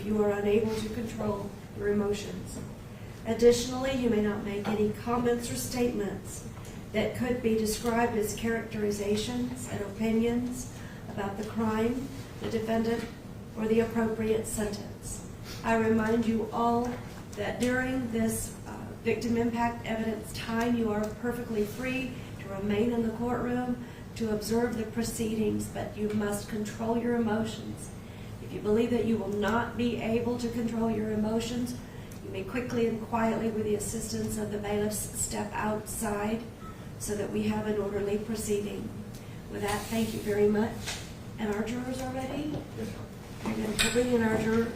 you are unable to control your emotions. Additionally, you may not make any comments or statements that could be described as characterizations and opinions about the crime, the defendant, or the appropriate sentence. I remind you all that during this victim impact evidence time, you are perfectly free to remain in the courtroom, to observe the proceedings, but you must control your emotions. If you believe that you will not be able to control your emotions, you may quickly and quietly, with the assistance of the bailiffs, step outside so that we have an orderly proceeding. With that, thank you very much. And our jurors are ready? We're going to bring in our jurors.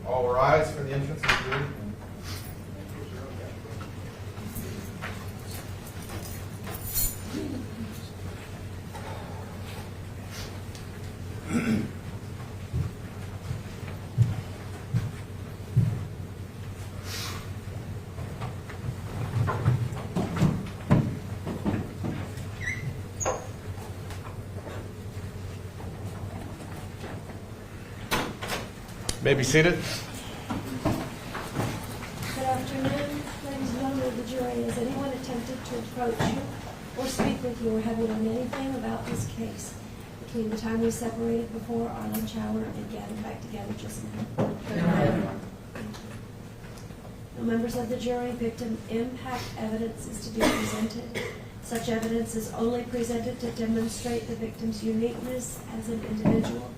All rise for the entrance of the jury. May be seated. Good afternoon, ladies and gentlemen of the jury. Has anyone attempted to approach you or speak with you or have you done anything about this case between the time we separated before our lunch hour and gathered back together just now? Now, members of the jury, victim impact evidence is to be presented. Such evidence is only presented to demonstrate the victim's uniqueness as an individual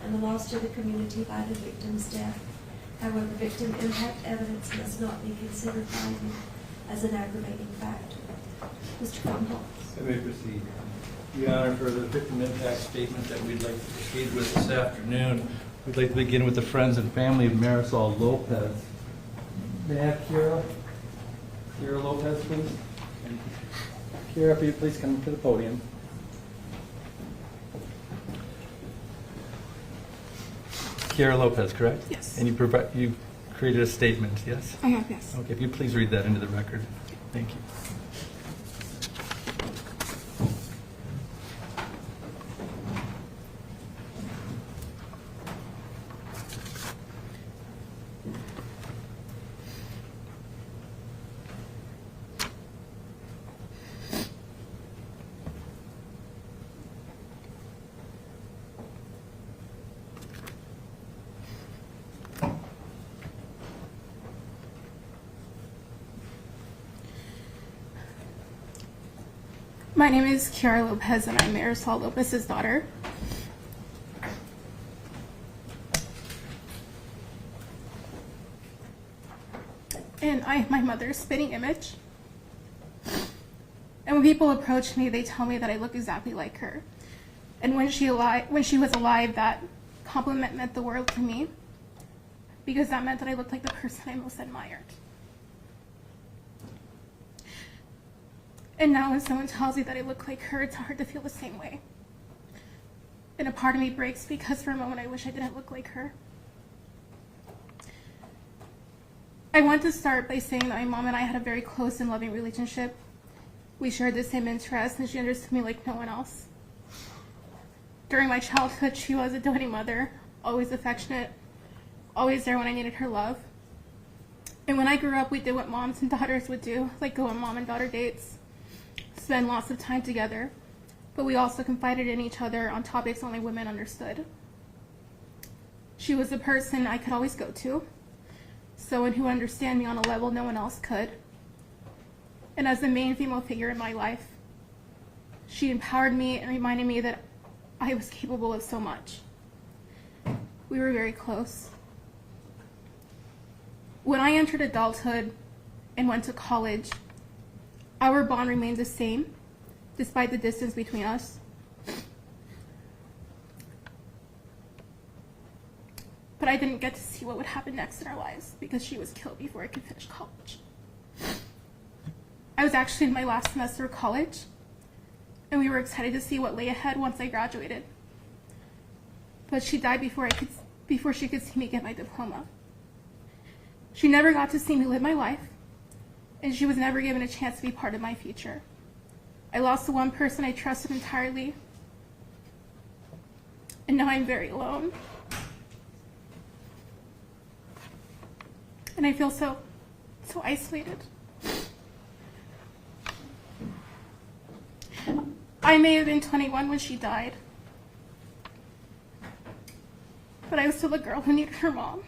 and the loss to the community by the victim's death. However, victim impact evidence must not be considered by you as an aggravating factor. Mr. Cromwell. I may proceed. Your Honor, for the victim impact statement that we'd like to proceed with this afternoon, we'd like to begin with the friends and family of Marisol Lopez. May I have Kira Lopez, please? Kira, if you please come to the podium. Kira Lopez, correct? Yes. And you created a statement, yes? I have, yes. Okay, if you please read that into the record. Thank you. My name is Kiara Lopez, and I'm Marisol Lopez's daughter. And I am my mother's spitting image. And when people approach me, they tell me that I look exactly like her. And when she was alive, that compliment meant the world to me, because that meant that I looked like the person I most admired. And now when someone tells you that I look like her, it's hard to feel the same way. And a part of me breaks because for a moment I wish I didn't look like her. I want to start by saying that my mom and I had a very close and loving relationship. We shared the same interests, and she understood me like no one else. During my childhood, she was a doting mother, always affectionate, always there when I needed her love. And when I grew up, we did what moms and daughters would do, like go on mom and daughter dates, spend lots of time together, but we also confided in each other on topics only women understood. She was a person I could always go to, someone who understood me on a level no one else could. And as the main female figure in my life, she empowered me and reminded me that I was capable of so much. We were very close. When I entered adulthood and went to college, our bond remained the same, despite the distance between us. But I didn't get to see what would happen next in our lives because she was killed before I could finish college. I was actually in my last semester of college, and we were excited to see what lay ahead once I graduated. But she died before she could see me get my diploma. She never got to see me live my life, and she was never given a chance to be part of my future. I lost the one person I trusted entirely, and now I'm very alone. And I feel so isolated. I may have been 21 when she died, but I was still a girl who needed her mom.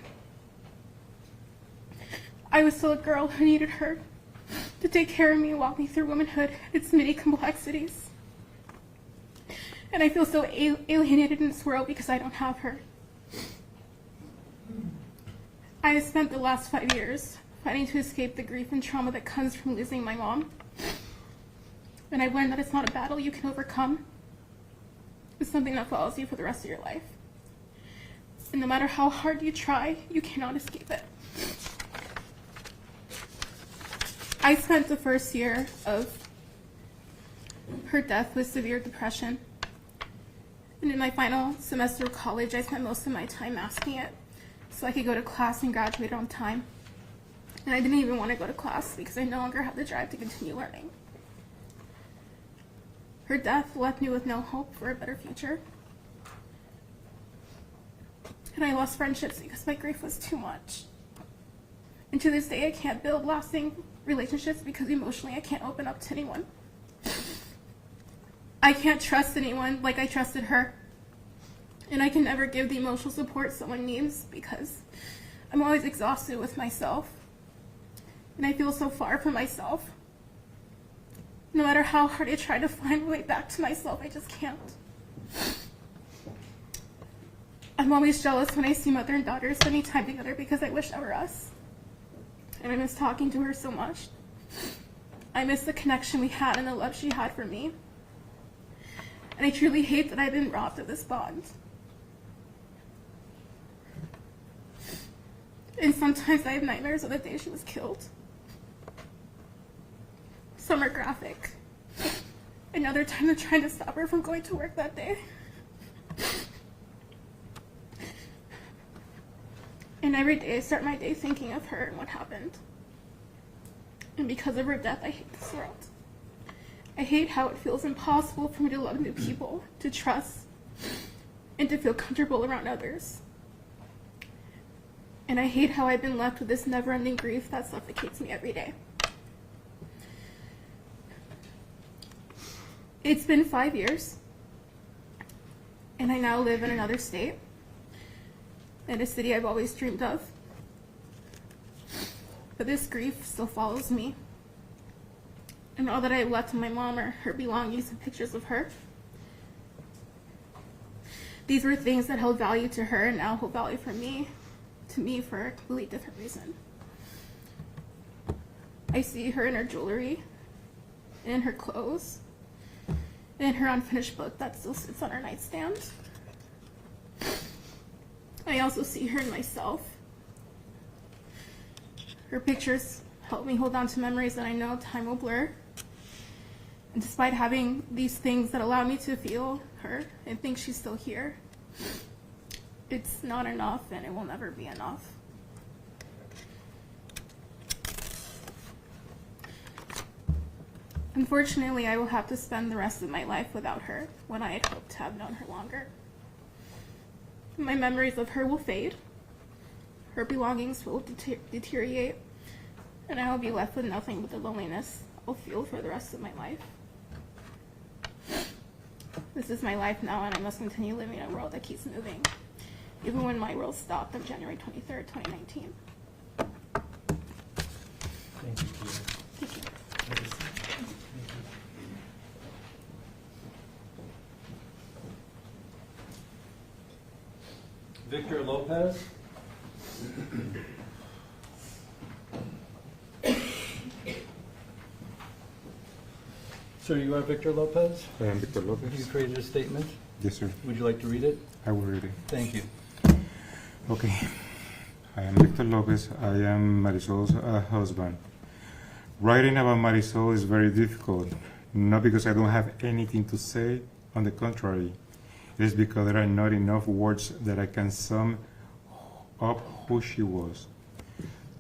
I was still a girl who needed her to take care of me and walk me through womanhood, its many complexities. And I feel so alienated in this world because I don't have her. I have spent the last 5 years fighting to escape the grief and trauma that comes from losing my mom. And I've learned that it's not a battle you can overcome. It's something that follows you for the rest of your life. And no matter how hard you try, you cannot escape it. I spent the first year of her death with severe depression. And in my final semester of college, I spent most of my time masking it so I could go to class and graduate on time. And I didn't even want to go to class because I no longer had the drive to continue learning. Her death left me with no hope for a better future. And I lost friendships because my grief was too much. And to this day, I can't build lasting relationships because emotionally I can't open up to anyone. I can't trust anyone like I trusted her. And I can never give the emotional support someone needs because I'm always exhausted with myself. And I feel so far from myself. No matter how hard I try to find my way back to myself, I just can't. I'm always jealous when I see mother and daughter spending time together because I wish that were us. And I miss talking to her so much. I miss the connection we had and the love she had for me. And I truly hate that I've been robbed of this bond. And sometimes I have nightmares of the day she was killed. Some are graphic. Another time I'm trying to stop her from going to work that day. And every day I start my day thinking of her and what happened. And because of her death, I hate this world. I hate how it feels impossible for me to love new people, to trust, and to feel comfortable around others. And I hate how I've been left with this never-ending grief that suffocates me every day. It's been 5 years, and I now live in another state, in a city I've always dreamed of. But this grief still follows me. And all that I have left of my mom are her belongings and pictures of her. These were things that held value to her and now hold value to me for a completely different reason. I see her in her jewelry, and in her clothes, and in her unfinished book that still sits on her nightstand. I also see her in myself. Her pictures help me hold on to memories that I know time will blur. And despite having these things that allow me to feel her and think she's still here, it's not enough and it will never be enough. Unfortunately, I will have to spend the rest of my life without her when I had hoped to have known her longer. My memories of her will fade. Her belongings will deteriorate, and I will be left with nothing but the loneliness I'll feel for the rest of my life. This is my life now, and I must continue living in a world that keeps moving, even when my world stopped on January 23rd, 2019. Thank you, Peter. Thank you. Victor Lopez. Sir, you are Victor Lopez? I am Victor You Lopez. created a statement. Yes, sir. Would you like to read it? I will read it. Thank you. Okay. I am Victor Lopez. I am Marisol's husband. Writing about Marisol is very difficult, not because I don't have anything to say. On the contrary, it is because there are not enough words that I can sum up who she was.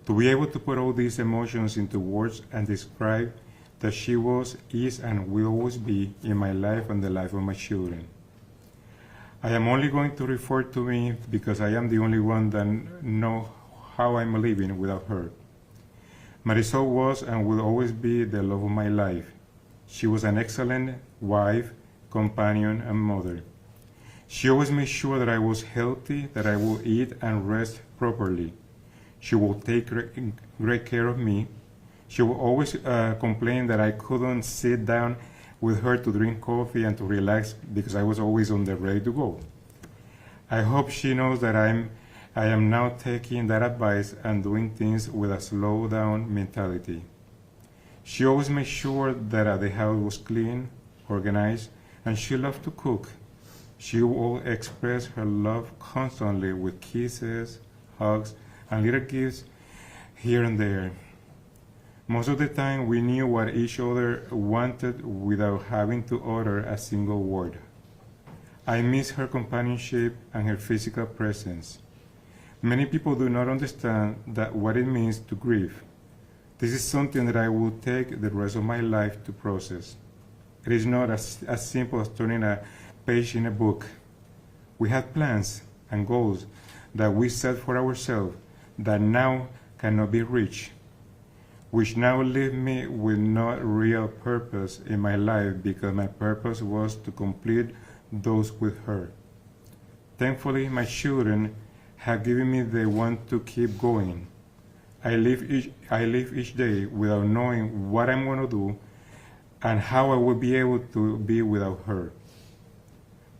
To be able to put all these emotions into words and describe that she was, is, and will always be in my life and the life of my children. I am only going to refer to me because I am the only one that know how I'm living without her. Marisol was and will always be the love of my life. She was an excellent wife, companion, and mother. She always made sure that I was healthy, that I would eat and rest properly. She would take great care of me. She would always complain that I couldn't sit down with her to drink coffee and to relax because I was always on the ready to go. I hope she knows that I am now taking that advice and doing things with a slow down mentality. She always made sure that the house was clean, organized, and she loved to cook. She will express her love constantly with kisses, hugs, and little gifts here and there. Most of the time, we knew what each other wanted without having to utter a single word. I miss her companionship and her physical presence. Many people do not understand that what it means to grieve. This is something that I will take the rest of my life to process. It is not as simple as turning a page in a book. We have plans and goals that we set for ourselves that now cannot be reached, which now leave me with no real purpose in my life because my purpose was to complete those with her. Thankfully, my children have given me the want to keep going. I live each day without knowing what I'm going to do and how I will be able to be without her.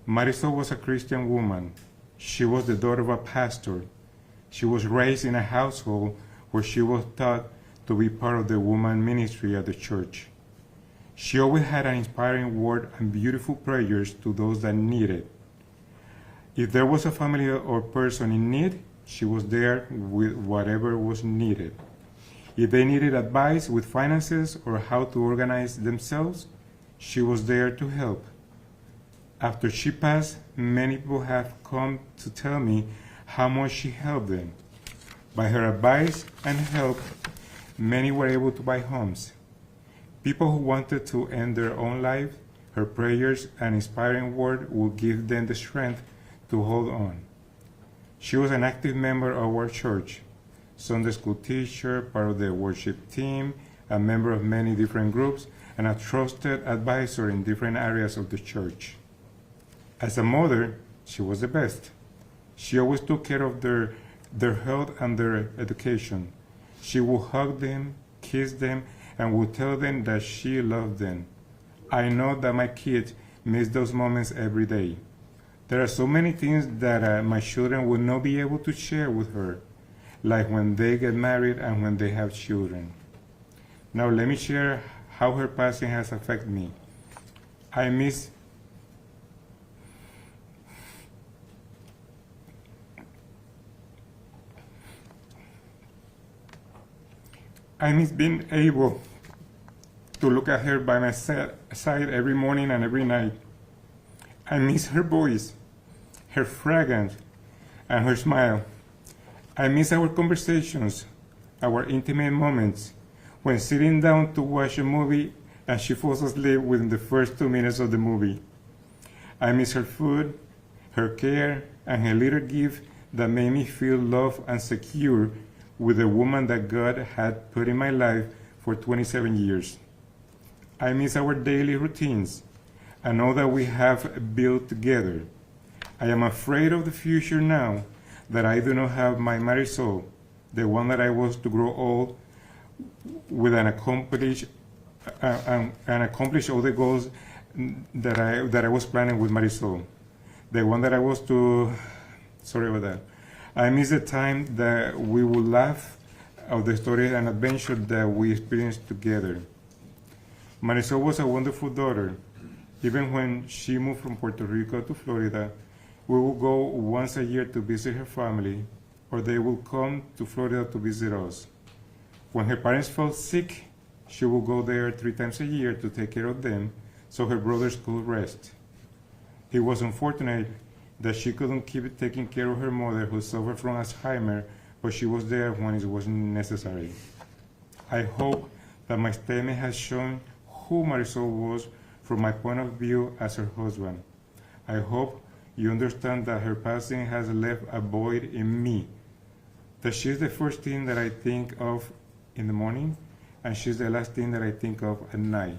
Marisol was a Christian woman. She was the daughter of a pastor. She was raised in a household where she was taught to be part of the woman ministry at the church. She always had an inspiring word and beautiful prayers to those that needed. If there was a family or person in need, she was there with whatever was needed. If they needed advice with finances or how to organize themselves, she was there to help. After she passed, many people have come to tell me how much she helped them. By her advice and help, many were able to buy homes. People who wanted to end their own lives, her prayers and inspiring word will give them the strength to hold on. She was an active member of our church, Sunday school teacher, part of the worship team, a member of many different groups, and a trusted advisor in different areas of the church. As a mother, she was the best. She always took care of their health and their education. She would hug them, kiss them, and would tell them that she loved them. I know that my kids miss those moments every day. There are so many things that my children will not be able to share with her, like when they get married and when they have children. Now let me share how her passing has affected me. I miss being able to look at her by my side every morning and every night. I miss her voice, her fragrance, and her smile. I miss our conversations, our intimate moments, when sitting down to watch a movie and she falls asleep within the first 2 minutes of the movie. I miss her food, her care, and her little gift that made me feel loved and secure with the woman that God had put in my life for 27 years. I miss our daily routines and all that we have built together. I am afraid of the future now that I do not have my Marisol, the one that I was to grow old with and accomplish all the goals that I was planning with Marisol. The one that I was to, sorry about that. I miss the time that we would laugh of the stories and adventure that we experienced together. Marisol was a wonderful daughter. Even when she moved from Puerto Rico to Florida, we would go once a year to visit her family, or they would come to Florida to visit us. When her parents fell sick, she would go there 3 times a year to take care of them so her brothers could rest. It was unfortunate that she couldn't keep taking care of her mother who suffered from Alzheimer's, but she was there when it was necessary. I hope that my statement has shown who Marisol was from my point of view as her husband. I hope you understand that her passing has left a void in me, that she's the first thing that I think of in the morning, and she's the last thing that I think of at night,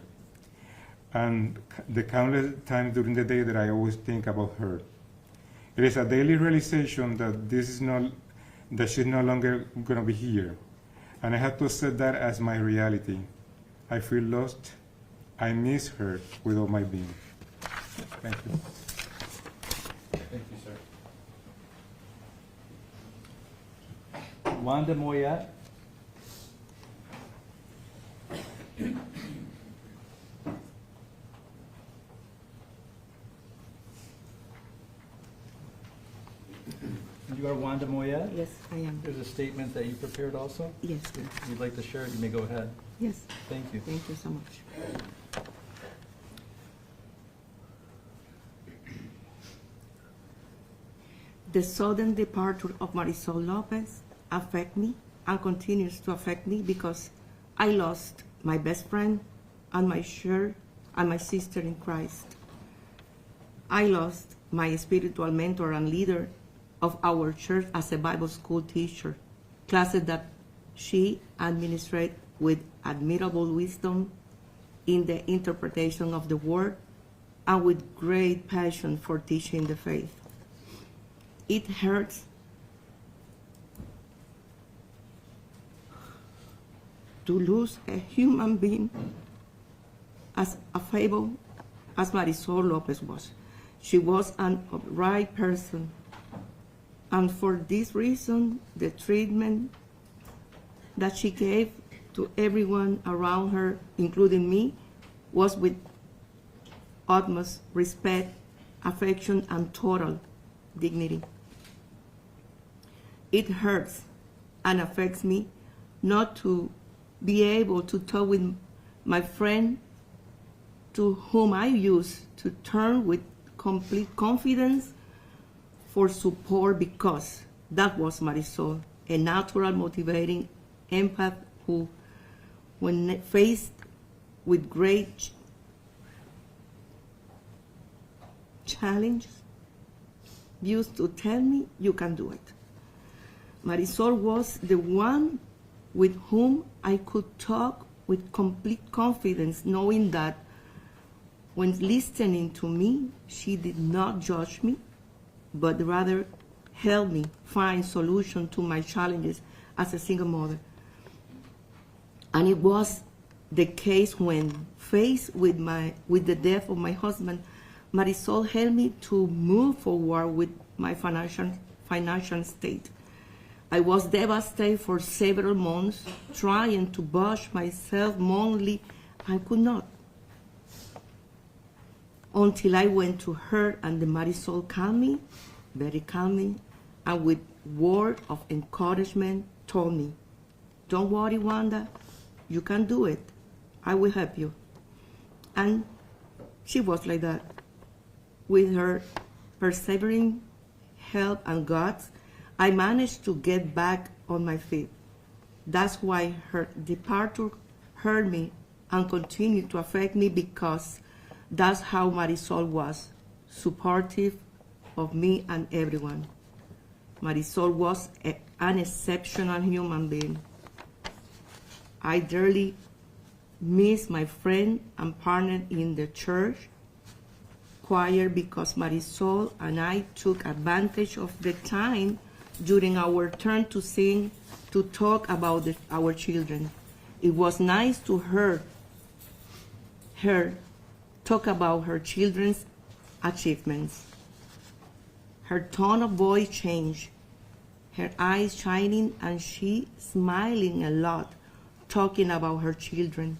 and the countless times during the day that I always think about her. It is a daily realization that she's no longer going to be here, and I have to accept that as my reality. I feel lost. I miss her with all my being. Thank you. Thank you, sir. Wanda Moyat. You are Wanda Moyat? Yes, I am. There's a statement that you prepared also? Yes, yes. If you'd like to share it, you may go ahead. Yes. Thank you. Thank you so much. The sudden departure of Marisol Lopez affected me and continues to affect me because I lost my best friend and my sister in Christ. I lost my spiritual mentor and leader of our church as a Bible school teacher, classes that she administered with admirable wisdom in the interpretation of the word and with great passion for teaching the faith. It hurts to lose a human being as affable as Marisol Lopez was. She was an upright person, and for this reason, the treatment that she gave to everyone around her, including me, was with utmost respect, affection, and total dignity. It hurts and affects me not to be able to talk with my friend to whom I used to turn with complete confidence for support, because that was Marisol, a natural, motivating empath who, when faced with great challenges, used to tell me, "You can do it." Marisol was the one with whom I could talk with complete confidence, knowing that when listening to me, she did not judge me, but rather helped me find solutions to my challenges as a single mother. And it was the case when faced with the death of my husband. Marisol helped me to move forward with my financial state. I was devastated for several months, trying to budget myself monthly. I could not. Until I went to her, and the Marisol calmed me, very calmly, and with word of encouragement told me, "Don't worry, Wanda, you can do it. I will help you." And she was like that. With her persevering help and guts, I managed to get back on my feet. That's why her departure hurt me and continued to affect me, because that's how Marisol was, supportive of me and everyone. Marisol was an exceptional human being. I dearly miss my friend and partner in the church choir because Marisol and I took advantage of the time during our turn to sing to talk about our children. It was nice to hear her talk about her children's achievements. Her tone of voice changed, her eyes shining, and she smiling a lot, talking about her children.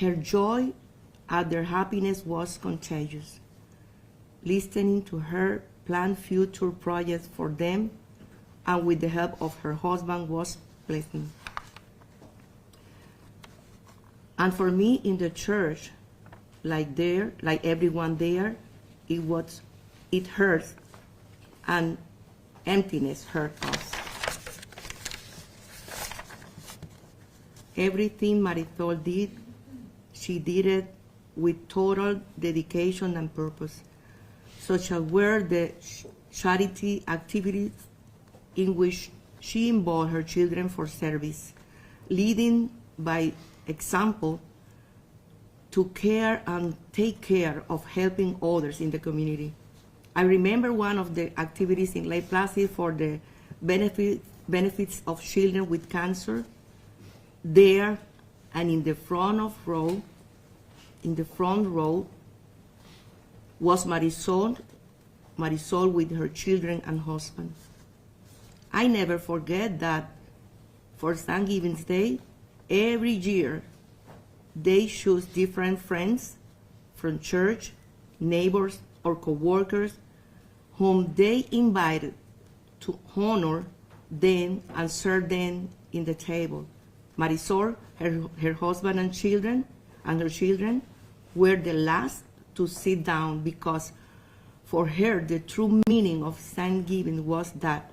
Her joy at their happiness was contagious. Listening to her plan future projects for them and with the help of her husband was pleasant. And for me in the church, like everyone there, it hurts and emptiness hurt us. Everything Marisol did, she did it with total dedication and purpose, such as were the charity activities in which she involved her children for service, leading by example to care and take care of helping others in the community. I remember one of the activities in Lake Placid for the benefits of children with cancer. There and in the front row was Marisol with her children and husband. I never forget that for Thanksgiving Day, every year they choose different friends from church, neighbors, or co-workers whom they invited to honor them and serve them in the table. Marisol, her husband and her children were the last to sit down because for her the true meaning of Thanksgiving was that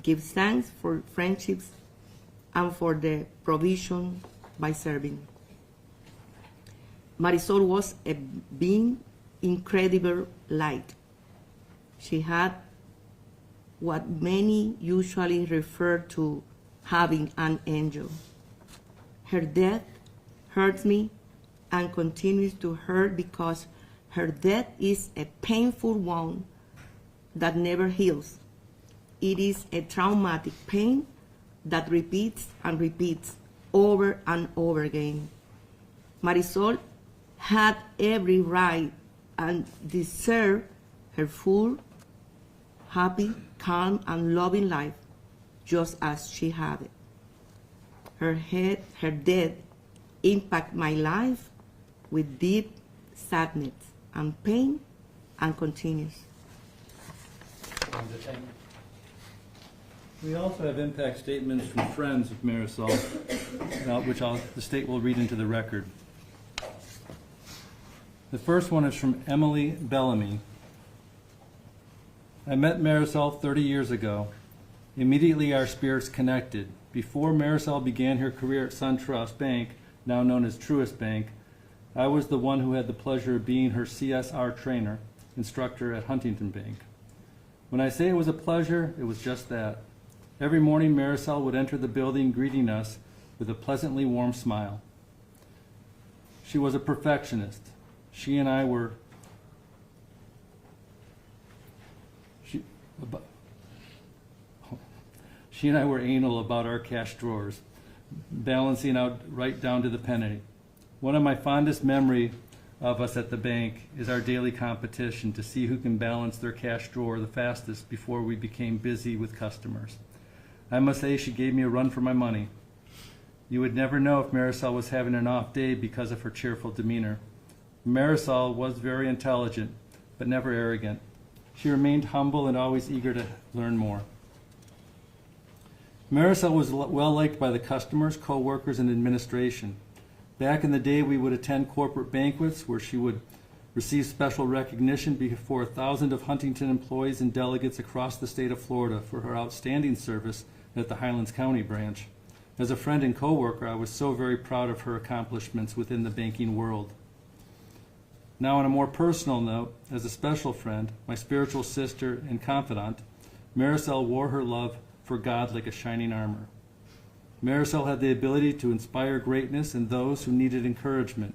give thanks for friendships and for the provision by serving. Marisol was a being incredible light. She had what many usually refer to having an angel. Her death hurts me and continues to hurt because her death is a painful wound that never heals. It is a traumatic pain that repeats and repeats over and over again. Marisol had every right and deserved her full, happy, calm, and loving life, just as she had it. Her death impacted my life with deep sadness and pain and continues. We also have impact statements from friends of Marisol, which the state will read into the record. The first one is from Emily Bellamy. I met Marisol 30 years ago. Immediately our spirits connected. Before Marisol began her career at SunTrust Bank, now known as Truist Bank, I was the one who had the pleasure of being her CSR trainer, instructor at Huntington Bank. When I say it was a pleasure, it was just that. Every morning Marisol would enter the building greeting us with a pleasantly warm smile. She was a perfectionist. She and I were anal about our cash drawers, balancing out right down to the penny. One of my fondest memories of us at the bank is our daily competition to see who can balance their cash drawer the fastest before we became busy with customers. I must say she gave me a run for my money. You would never know if Marisol was having an off day because of her cheerful demeanor. Marisol was very intelligent, but never arrogant. She remained humble and always eager to learn more. Marisol was well liked by the customers, co-workers, and administration. Back in the day, we would attend corporate banquets where she would receive special recognition before 1,000 of Huntington employees and delegates across the state of Florida for her outstanding service at the Highlands County branch. As a friend and co-worker, I was so very proud of her accomplishments within the banking world. Now, on a more personal note, as a special friend, my spiritual sister and confidant, Marisol wore her love for God like a shining armor. Marisol had the ability to inspire greatness in those who needed encouragement.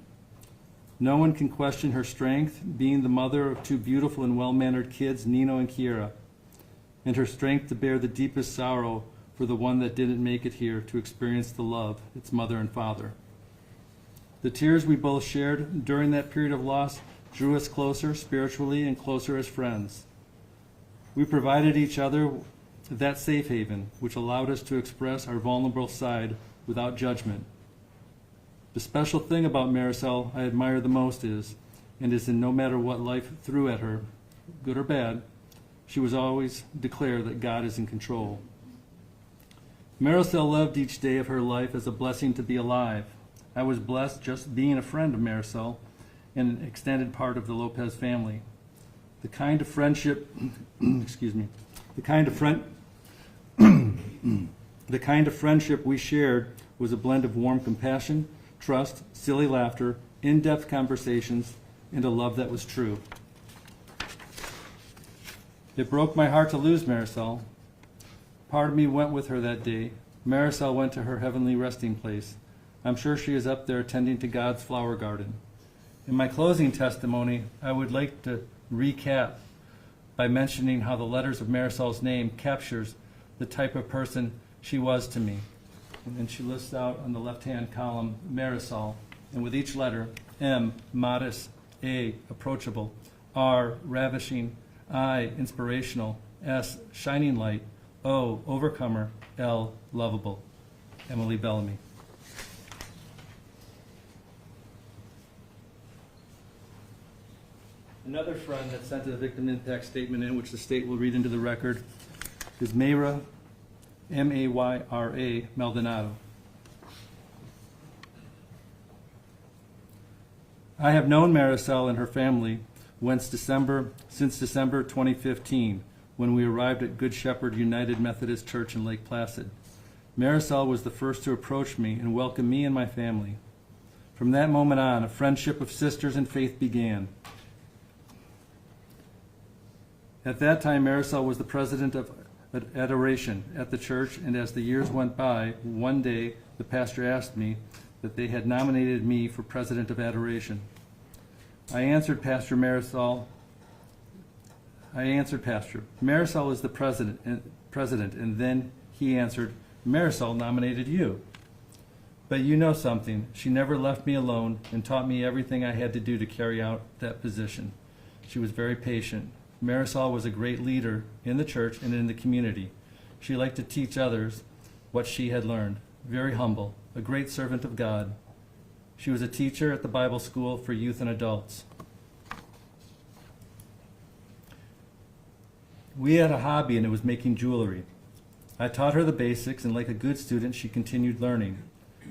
No one can question her strength, being the mother of two beautiful and well-mannered kids, Nino and Kiera, and her strength to bear the deepest sorrow for the one that didn't make it here to experience the love its mother and father. The tears we both shared during that period of loss drew us closer spiritually and closer as friends. We provided each other that safe haven, which allowed us to express our vulnerable side without judgment. The special thing about Marisol I admire the most is in no matter what life threw at her, good or bad, she was always declared that God is in control. Marisol loved each day of her life as a blessing to be alive. I was blessed just being a friend of Marisol and an extended part of the Lopez family. The kind of friendship, excuse me, the kind of friendship we shared was a blend of warm compassion, trust, silly laughter, in-depth conversations, and a love that was true. It broke my heart to lose Marisol. Part of me went with her that day. Marisol went to her heavenly resting place. I'm sure she is up there tending to God's flower garden. In my closing testimony, I would like to recap by mentioning how the letters of Marisol's name captures the type of person she was to me. And then she lists out on the left-hand column Marisol, and with each letter, M, modest, A, approachable, R, ravishing, I, inspirational, S, shining light, O, overcomer, L, lovable. Emily Bellamy. Another friend that sent a victim impact statement in, which the state will read into the record, is Mayra, M-A-Y-R-A, Maldonado. I have known Marisol and her family since December 2015, when we arrived at Good Shepherd United Methodist Church in Lake Placid. Marisol was the first to approach me and welcome me and my family. From that moment on, a friendship of sisters in faith began. At that time, Marisol was the president of adoration at the church, and as the years went by, one day the pastor asked me that they had nominated me for president of adoration. I answered Pastor, Marisol is the president, and then he answered, Marisol nominated you. But you know something, she never left me alone and taught me everything I had to do to carry out that position. She was very patient. Marisol was a great leader in the church and in the community. She liked to teach others what she had learned. Very humble, a great servant of God. She was a teacher at the Bible school for youth and adults. We had a hobby, and it was making jewelry. I taught her the basics, and like a good student, she continued learning.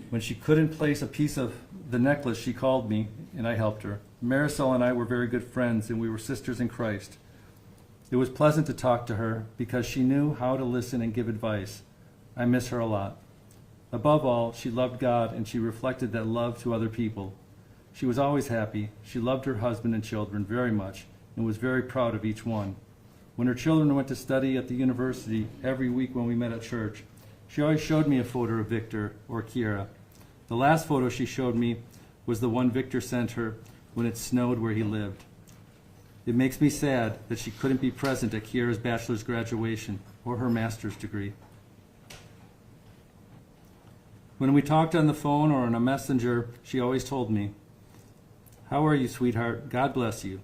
When she couldn't place a piece of the necklace, she called me, and I helped her. Marisol and I were very good friends, and we were sisters in Christ. It was pleasant to talk to her because she knew how to listen and give advice. I miss her a lot. Above all, she loved God, and she reflected that love to other people. She was always happy. She loved her husband and children very much and was very proud of each one. When her children went to study at the university every week when we met at church, she always showed me a photo of Victor or Kiera. The last photo she showed me was the one Victor sent her when it snowed where he lived. It makes me sad that she couldn't be present at Kiera's bachelor's graduation or her master's degree. When we talked on the phone or on a messenger, she always told me, "How are you, sweetheart? God bless you."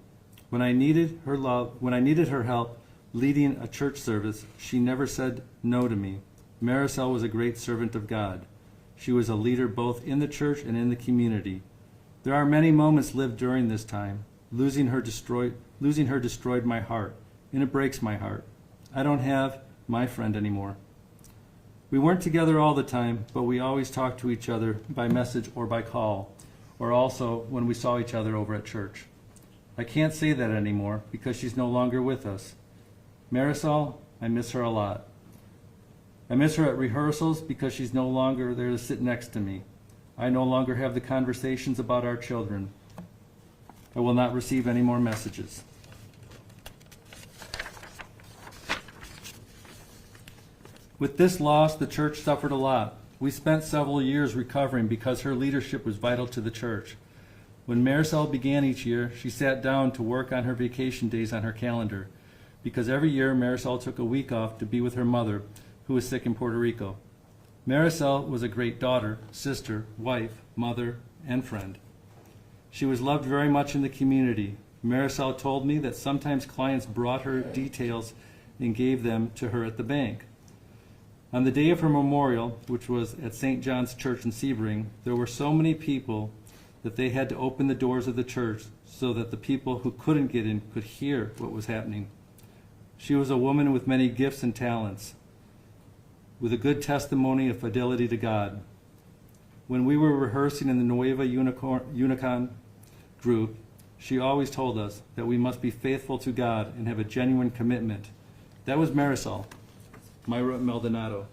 When I needed her help leading a church service, she never said no to me. Marisol was a great servant of God. She was a leader both in the church and in the community. There are many moments lived during this time. Losing her destroyed my heart, and it breaks my heart. I don't have my friend anymore. We weren't together all the time, but we always talked to each other by message or by call, or also when we saw each other over at church. I can't say that anymore because she's no longer with us. Marisol, I miss her a lot. I miss her at rehearsals because she's no longer there to sit next to me. I no longer have the conversations about our children. I will not receive any more messages. With this loss, the church suffered a lot. We spent several years recovering because her leadership was vital to the church. When Marisol began each year, she sat down to work on her vacation days on her calendar, because every year Marisol took a week off to be with her mother, who was sick in Puerto Rico. Marisol was a great daughter, sister, wife, mother, and friend. She was loved very much in the community. Marisol told me that sometimes clients brought her details and gave them to her at the bank. On the day of her memorial, which was at St. John's Church in Sebring, there were so many people that they had to open the doors of the church so that the people who couldn't get in could hear what was happening. She was a woman with many gifts and talents, with a good testimony of fidelity to God. When we were rehearsing in the Nueva Unicorn group, she always told us that we must be faithful to God and have a genuine commitment. That was Marisol, Myra Maldonado.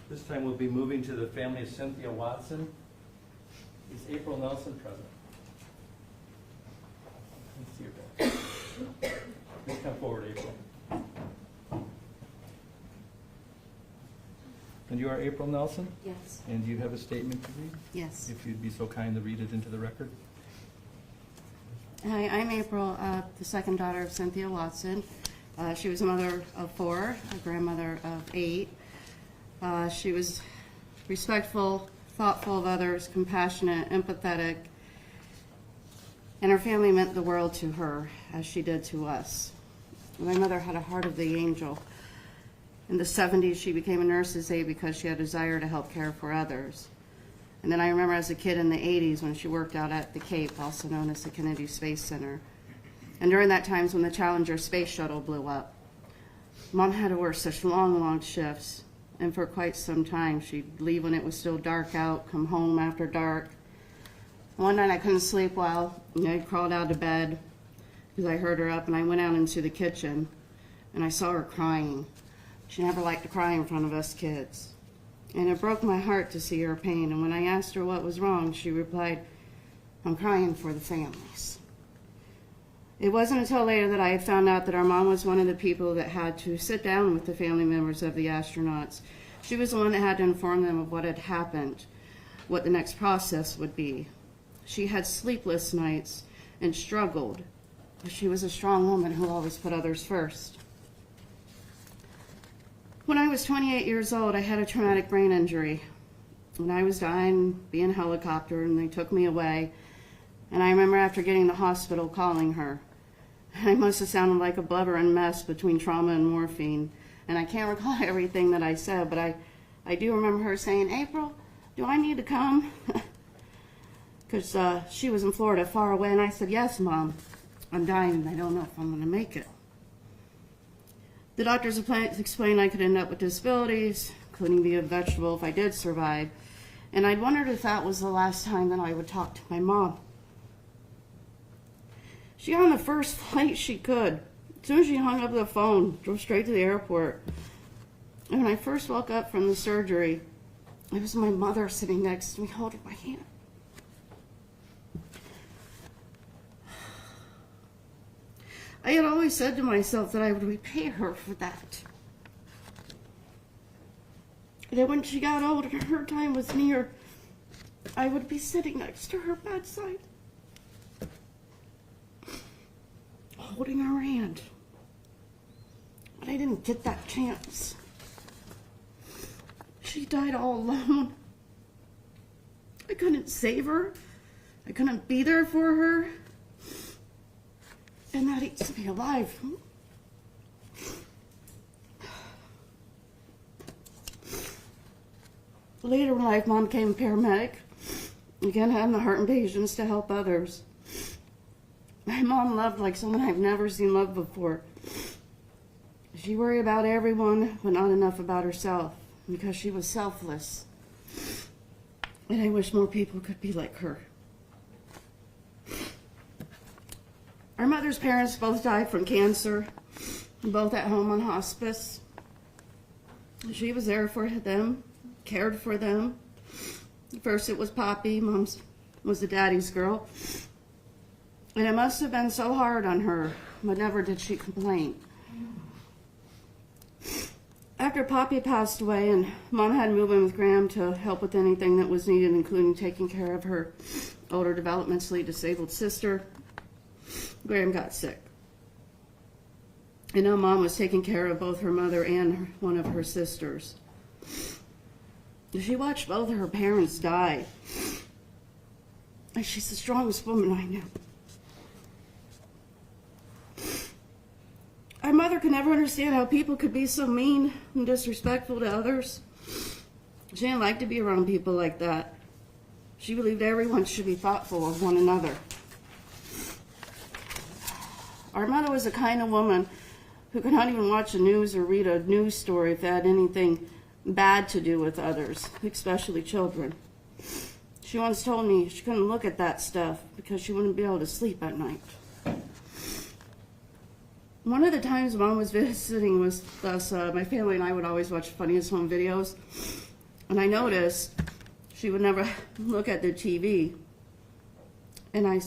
This time we'll be moving to the family of Cynthia Watson. Is April Nelson present? Let's see her back. Please come forward, April. And you are April Nelson? Yes. And do you have a statement to read? Yes. If you'd be so kind to read it into the record. Hi, I'm April, the second daughter of Cynthia Watson. She was a mother of 4, a grandmother of 8. She was respectful, thoughtful of others, compassionate, empathetic, and her family meant the world to her, as she did to us. My mother had a heart of the angel. In the 70s, she became a nurse's aide because she had a desire to help care for others. And then I remember as a kid in the 80s when she worked out at the Cape, also known as the Kennedy Space Center. And during that time when the Challenger space shuttle blew up, Mom had to work such long shifts. And for quite some time, she'd leave when it was still dark out, come home after dark. One night I couldn't sleep well, and I crawled out of bed because I heard her up, and I went out into the kitchen, and I saw her crying. She never liked to cry in front of us kids. And it broke my heart to see her pain, and when I asked her what was wrong, she replied, "I'm crying for the families." It wasn't until later that I had found out that our mom was one of the people that had to sit down with the family members of the astronauts. She was the one that had to inform them of what had happened, what the next process would be. She had sleepless nights and struggled, but she was a strong woman who always put others first. When I was 28 years old, I had a traumatic brain injury. When I was dying, being helicoptered, and they took me away. And I remember after getting to the hospital calling her. I must have sounded like a blubbering mess between trauma and morphine. And I can't recall everything that I said, but I do remember her saying, "April, do I need to come?" Because she was in Florida, far away. And I said, "Yes, Mom. I'm dying, and I don't know if I'm going to make it." The doctors explained I could end up with disabilities, including be a vegetable if I did survive. And I wondered if that was the last time that I would talk to my mom. She got on the first flight she could. As soon as she hung up the phone, drove straight to the airport. And when I first woke up from the surgery, it was my mother sitting next to me holding my hand. I had always said to myself that I would repay her for that. That when she got older and her time was near, I would be sitting next to her bedside, holding her hand. But I didn't get that chance. She died all alone. I couldn't save her. I couldn't be there for her. And that eats me alive. Later in life, Mom became a paramedic. Again, having the heart and patience to help others. My mom loved like someone I've never seen love before. She worried about everyone, but not enough about herself, because she was selfless. And I wish more people could be like her. Our mother's parents both died from cancer, both at home on hospice. She was there for them, cared for them, First it was Poppy, Mom's was the daddy's girl. And it must have been so hard on her, but never did she complain. After Poppy passed away and Mom had moved in with Graham to help with anything that was needed, including taking care of her older developmentally disabled sister, Graham got sick. And now Mom was taking care of both her mother and one of her sisters. She watched both of her parents die. And she's the strongest woman I knew. Our mother could never understand how people could be so mean and disrespectful to others. She didn't like to be around people like that. She believed everyone should be thoughtful of one another. Our mother was the kind of woman who could not even watch the news or read a news story if it had anything bad to do with others, especially children. She once told me she couldn't look at that stuff because she wouldn't be able to sleep at night. One of the times Mom was visiting with us, my family and I would always watch Funniest Home Videos, and I noticed she would never look at the TV. And I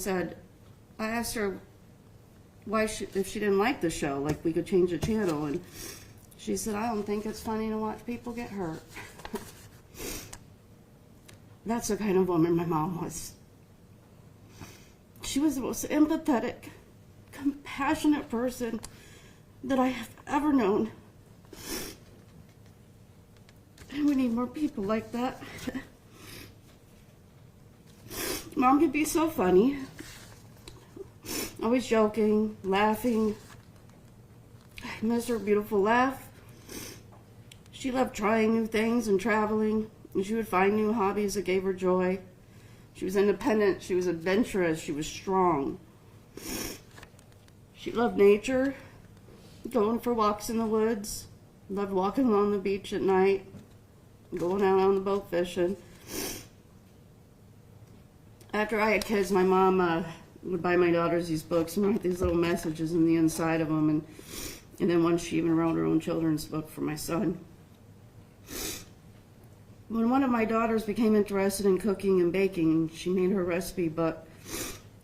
asked her if she didn't like the show, like we could change the channel, and she said, "I don't think it's funny to watch people get hurt." That's the kind of woman my mom was. She was the most empathetic, compassionate person that I have ever known. And we need more people like that. Mom could be so funny, always joking, laughing. I miss her beautiful laugh. She loved trying new things and traveling, and she would find new hobbies that gave her joy. She was independent, she was adventurous, she was strong. She loved nature, going for walks in the woods, loved walking along the beach at night, going out on the boat fishing. After I had kids, my mom would buy my daughters these books and write these little messages in the inside of them, and then once she even wrote her own children's book for my son. When one of my daughters became interested in cooking and baking, she made her recipe book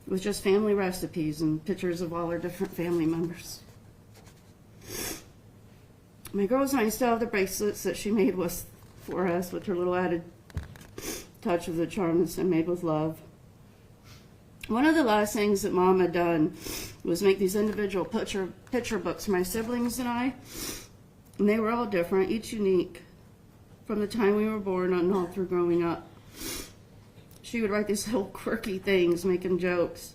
with just family recipes and pictures of all her different family members. My girls and I still have the bracelets that she made for us with her little added touch of the charms and made with love. One of the last things that Mom had done was make these individual picture books for my siblings and I, and they were all different, each unique, from the time we were born on all through growing up. She would write these little quirky things, making jokes.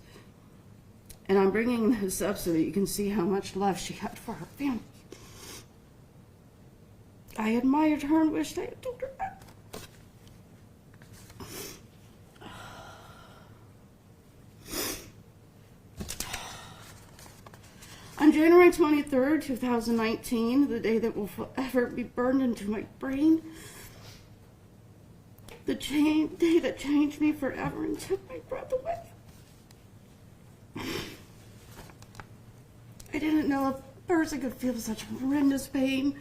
And I'm bringing this up so that you can see how much love she had for her family. I admired her and wished I had told her that. On January 23rd, 2019, the day that will forever be burned into my brain, the day that changed me forever and took my breath away. I didn't know a person could feel such horrendous pain.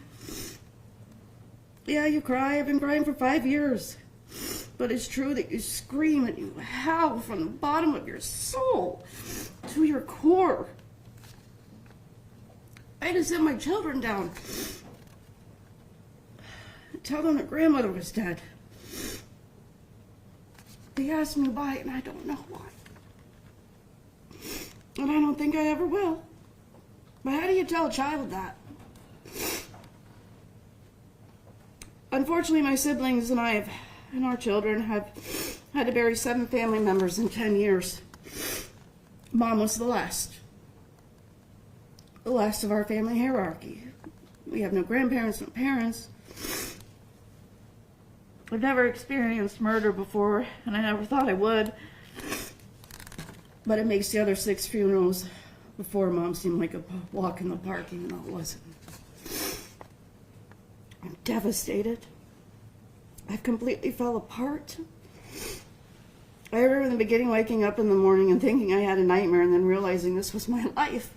Yeah, you cry. I've been crying for 5 years. But it's true that you scream and you howl from the bottom of your soul to your core. I had to sit my children down and tell them that grandmother was dead. They asked me why, and I don't know why. And I don't think I ever will. But how do you tell a child that? Unfortunately, my siblings and I and our children have had to bury 7 family members in 10 years. Mom was the last of our family hierarchy. We have no grandparents, no parents. I've never experienced murder before, and I never thought I would. But it makes the other 6 funerals before Mom seem like a walk in the park, even though it wasn't. I'm devastated. I've completely fell apart. I remember in the beginning waking up in the morning and thinking I had a nightmare and then realizing this was my life.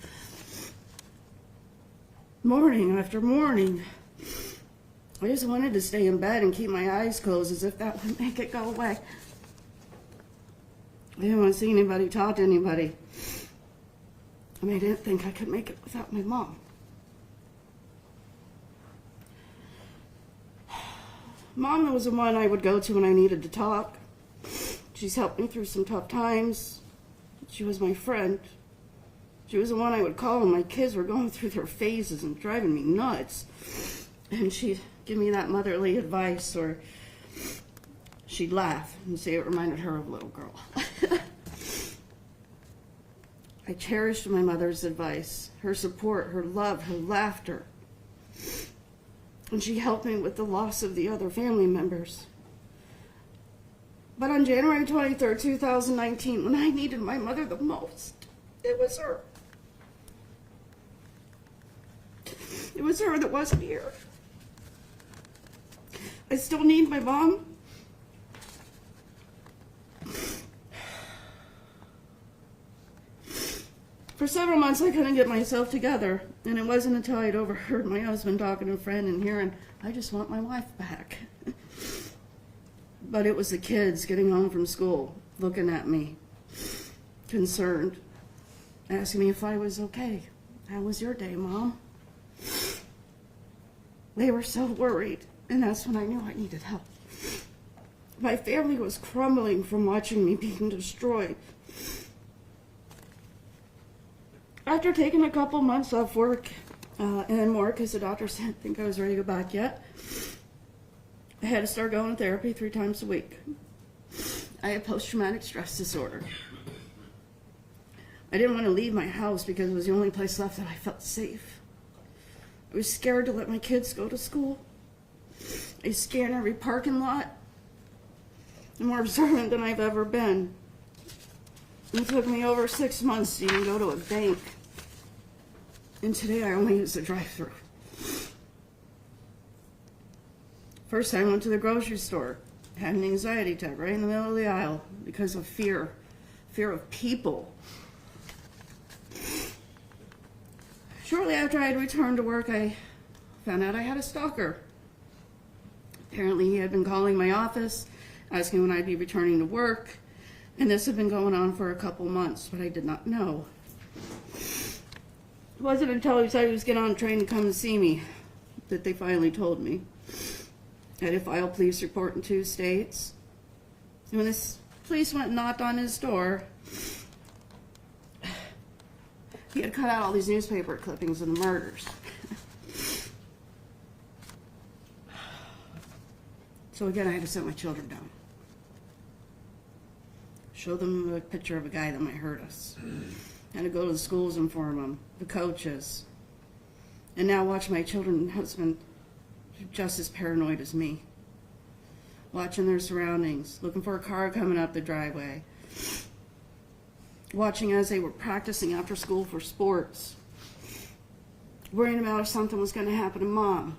Morning after morning, I just wanted to stay in bed and keep my eyes closed as if that would make it go away. I didn't want to see anybody, talk to anybody. I mean, I didn't think I could make it without my mom. Mom was the one I would go to when I needed to talk. She's helped me through some tough times. She was my friend. She was the one I would call when my kids were going through their phases and driving me nuts. And she'd give me that motherly advice, or she'd laugh and say it reminded her of a little girl. I cherished my mother's advice, her support, her love, her laughter. And she helped me with the loss of the other family members. But on January 23rd, 2019, when I needed my mother the most, it was her. It was her that wasn't here. I still need my mom. For several months, I couldn't get myself together, and it wasn't until I'd overheard my husband talking to a friend and hearing, "I just want my wife back." But it was the kids getting home from school, looking at me, concerned, asking me if I was okay. "How was your day, Mom?" They were so worried, and that's when I knew I needed help. My family was crumbling from watching me being destroyed. After taking a couple months off work and more, because the doctors didn't think I was ready to go back yet, I had to start going to therapy 3 times a week. I had post-traumatic stress disorder. I didn't want to leave my house because it was the only place left that I felt safe. I was scared to let my kids go to school. I scanned every parking lot. I'm more observant than I've ever been. It took me over 6 months to even go to a bank. And today I only use the drive-thru. First I went to the grocery store, had an anxiety attack right in the middle of the aisle because of fear of people. Shortly after I had returned to work, I found out I had a stalker. Apparently he had been calling my office, asking when I'd be returning to work, and this had been going on for a couple months, but I did not know. It wasn't until he said he was getting on a train to come and see me that they finally told me. I had to file a police report in 2 states. And when this police went and knocked on his door, he had cut out all these newspaper clippings of the murders. So again, I had to sit my children down. Show them a picture of a guy that might hurt us. Had to go to the schools and inform them, the coaches. And now watch my children and husband just as paranoid as me. Watching their surroundings, looking for a car coming up the driveway. Watching as they were practicing after school for sports. Worrying about if something was going to happen to Mom.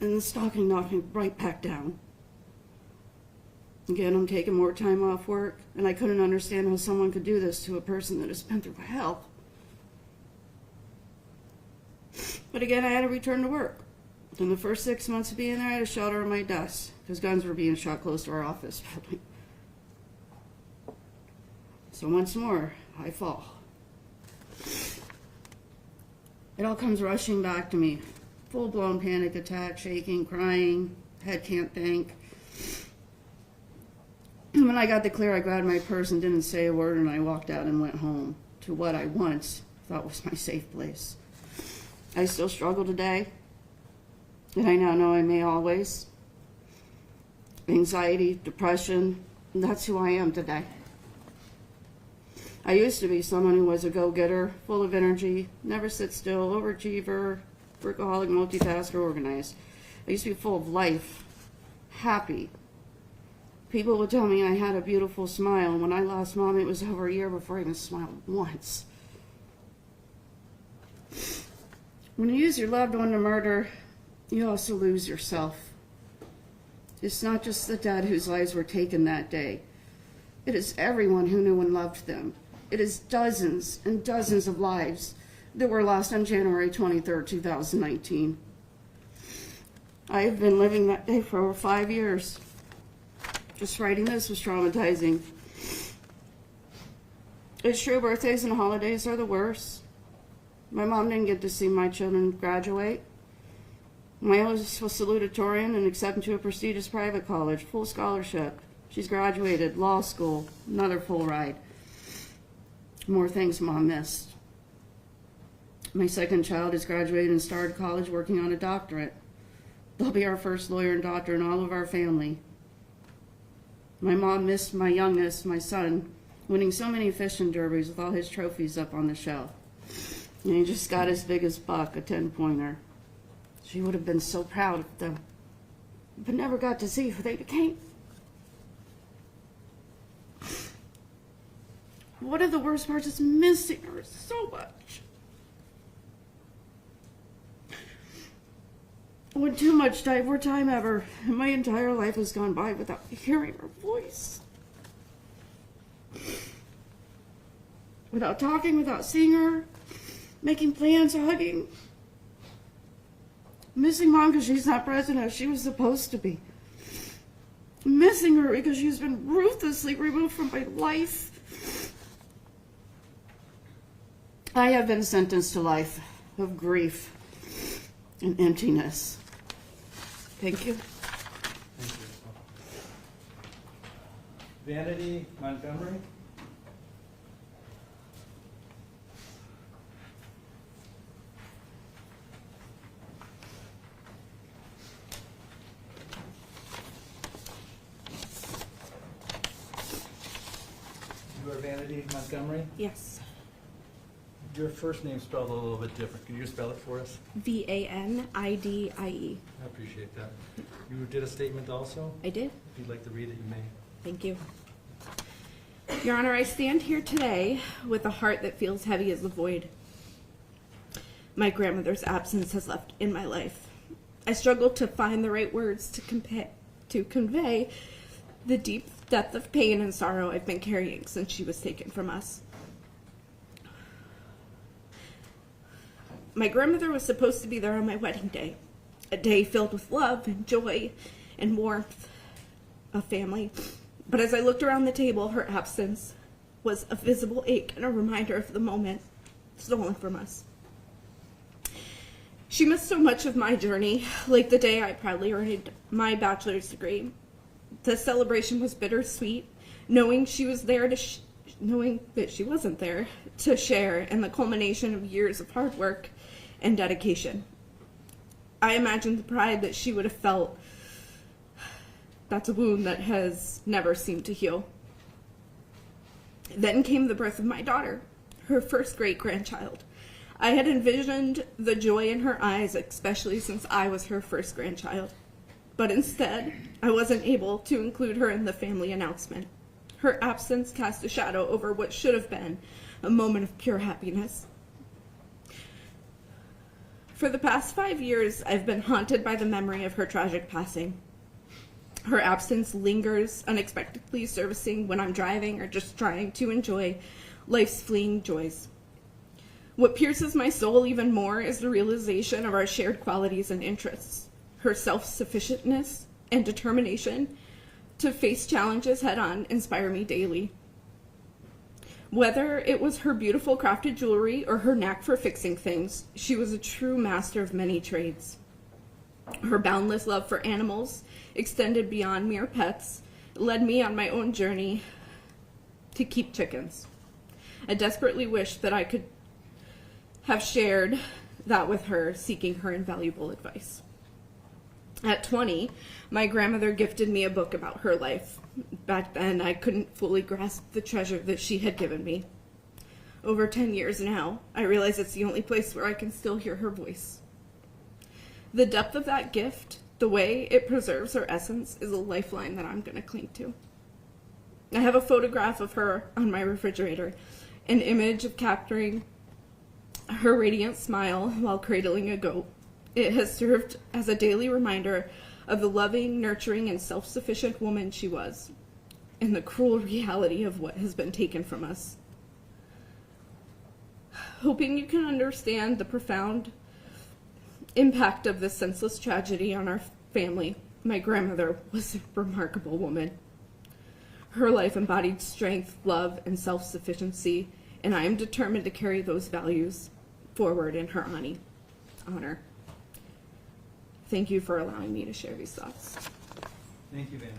And the stalking knocked me right back down. Again, I'm taking more time off work, and I couldn't understand how someone could do this to a person that has been through hell. But again, I had to return to work. In the first 6 months of being there, I had a shelter on my desk, because guns were being shot close to our office. So once more, I fall. It all comes rushing back to me. Full-blown panic attack, shaking, crying, head can't think. When I got the clear, I grabbed my purse and didn't say a word, and I walked out and went home to what I once thought was my safe place. I still struggle today, and I now know I may always. Anxiety, depression, and that's who I am today. I used to be someone who was a go-getter, full of energy, never sit still, overachiever, workaholic, multitasker, organized. I used to be full of life, happy. People would tell me I had a beautiful smile, and when I lost Mom, it was over a year before I even smiled once. When you use your loved one to murder, you also lose yourself. It's not just the dead whose lives were taken that day. It is everyone who knew and loved them. It is dozens and dozens of lives that were lost on January 23rd, 2019. I have been living that day for over 5 years. Just writing this was traumatizing. It's true, birthdays and holidays are the worst. My mom didn't get to see my children graduate. My oldest was salutatorian and accepted to a prestigious private college, full scholarship. She's graduated, law school, another full ride. More things Mom missed. My second child has graduated and started college working on a doctorate. They'll be our first lawyer and doctor in all of our family. My mom missed my youngest, my son, winning so many fishing derbies with all his trophies up on the shelf. And he just got his biggest buck, a 10-pointer. She would have been so proud of them, but never got to see who they became. One of the worst parts is missing her so much. When too much time, more time ever, and my entire life has gone by without hearing her voice. Without talking, without seeing her, making plans, hugging. Missing Mom because she's not present as she was supposed to be. Missing her because she's been ruthlessly removed from my life. I have been sentenced to life of grief and emptiness. Thank you. Thank you. Vanity Montgomery. You are Vanity Montgomery? Yes. Your first name spelled a little bit different. Could you spell it for us? Vanidie. I appreciate that. You did a statement also? I did. If you'd like to read it, you may. Thank you. Your Honor, I stand here today with a heart that feels heavy as the void my grandmother's absence has left in my life. I struggle to find the right words to convey the deep depth of pain and sorrow I've been carrying since she was taken from us. My grandmother was supposed to be there on my wedding day, a day filled with love and joy and warmth of family. But as I looked around the table, her absence was a visible ache and a reminder of the moment stolen from us. She missed so much of my journey, like the day I proudly earned my bachelor's degree. The celebration was bittersweet, knowing she was there to knowing that she wasn't there to share in the culmination of years of hard work and dedication. I imagine the pride that she would have felt. That's a wound that has never seemed to heal. Then came the birth of my daughter, her first great-grandchild. I had envisioned the joy in her eyes, especially since I was her first grandchild. But instead, I wasn't able to include her in the family announcement. Her absence cast a shadow over what should have been a moment of pure happiness. For the past 5 years, I've been haunted by the memory of her tragic passing. Her absence lingers unexpectedly, servicing when I'm driving or just trying to enjoy life's fleeting joys. What pierces my soul even more is the realization of our shared qualities and interests. Her self-sufficientness and determination to face challenges head-on inspire me daily. Whether it was her beautiful crafted jewelry or her knack for fixing things, she was a true master of many trades. Her boundless love for animals extended beyond mere pets, led me on my own journey to keep chickens. I desperately wish that I could have shared that with her, seeking her invaluable advice. At 20, my grandmother gifted me a book about her life. Back then, I couldn't fully grasp the treasure that she had given me. Over 10 years now, I realize it's the only place where I can still hear her voice. The depth of that gift, the way it preserves her essence, is a lifeline that I'm going to cling to. I have a photograph of her on my refrigerator, an image of capturing her radiant smile while cradling a goat. It has served as a daily reminder of the loving, nurturing, and self-sufficient woman she was, and the cruel reality of what has been taken from us. hoping you can understand the profound impact of this senseless tragedy on our family. My grandmother was a remarkable woman. Her life embodied strength, love, and self-sufficiency, and I am determined to carry those values forward in her honor. Thank you for allowing me to share these thoughts. Thank you, Vanity.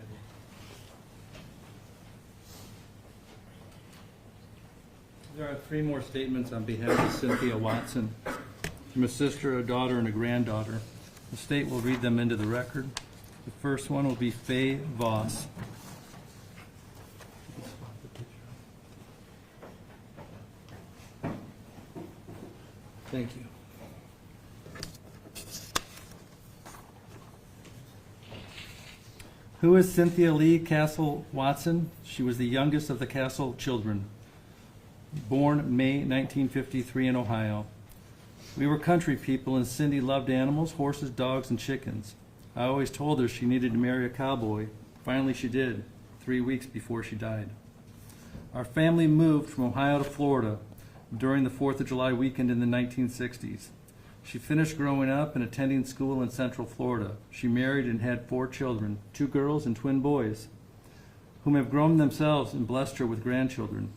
There are 3 more statements on behalf of Cynthia Watson, from a sister, a daughter, and a granddaughter. The state will read them into the record. The first one will be Faye Voss. Thank you. Who is Cynthia Lee Castle Watson? She was the youngest of the Castle children, born May 1953 in Ohio. We were country people, and Cindy loved animals, horses, dogs, and chickens. I always told her she needed to marry a cowboy. Finally she did, 3 weeks before she died. Our family moved from Ohio to Florida during the 4th of July weekend in the 1960s. She finished growing up and attending school in Central Florida. She married and had 4 children, 2 girls and twin boys, whom have grown themselves and blessed her with grandchildren.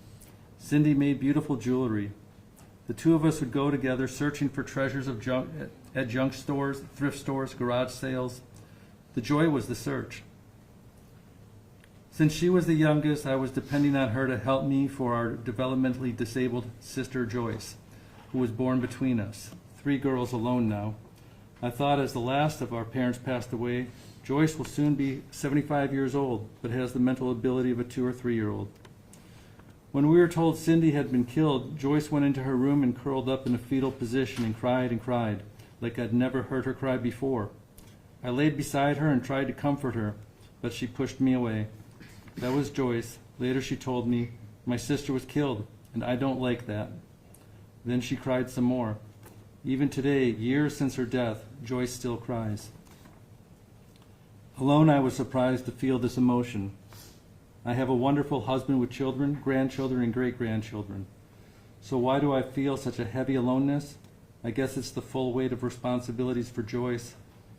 Cindy made beautiful jewelry. The 2 of us would go together searching for treasures of at junk stores, thrift stores, garage sales. The joy was the search. Since she was the youngest, I was depending on her to help me for our developmentally disabled sister Joyce, who was born between us. 3 girls alone now. I thought as the last of our parents passed away, Joyce will soon be 75 years old, but has the mental ability of a 2 or 3-year-old. When we were told Cindy had been killed, Joyce went into her room and curled up in a fetal position and cried, like I'd never heard her cry before. I laid beside her and tried to comfort her, but she pushed me away. That was Joyce. Later she told me, my sister was killed, and I don't like that. Then she cried some more. Even today, years since her death, Joyce still cries. Alone, I was surprised to feel this emotion. I have a wonderful husband with children, grandchildren, and great-grandchildren. So why do I feel such a heavy aloneness? I guess it's the full weight of responsibilities for Joyce,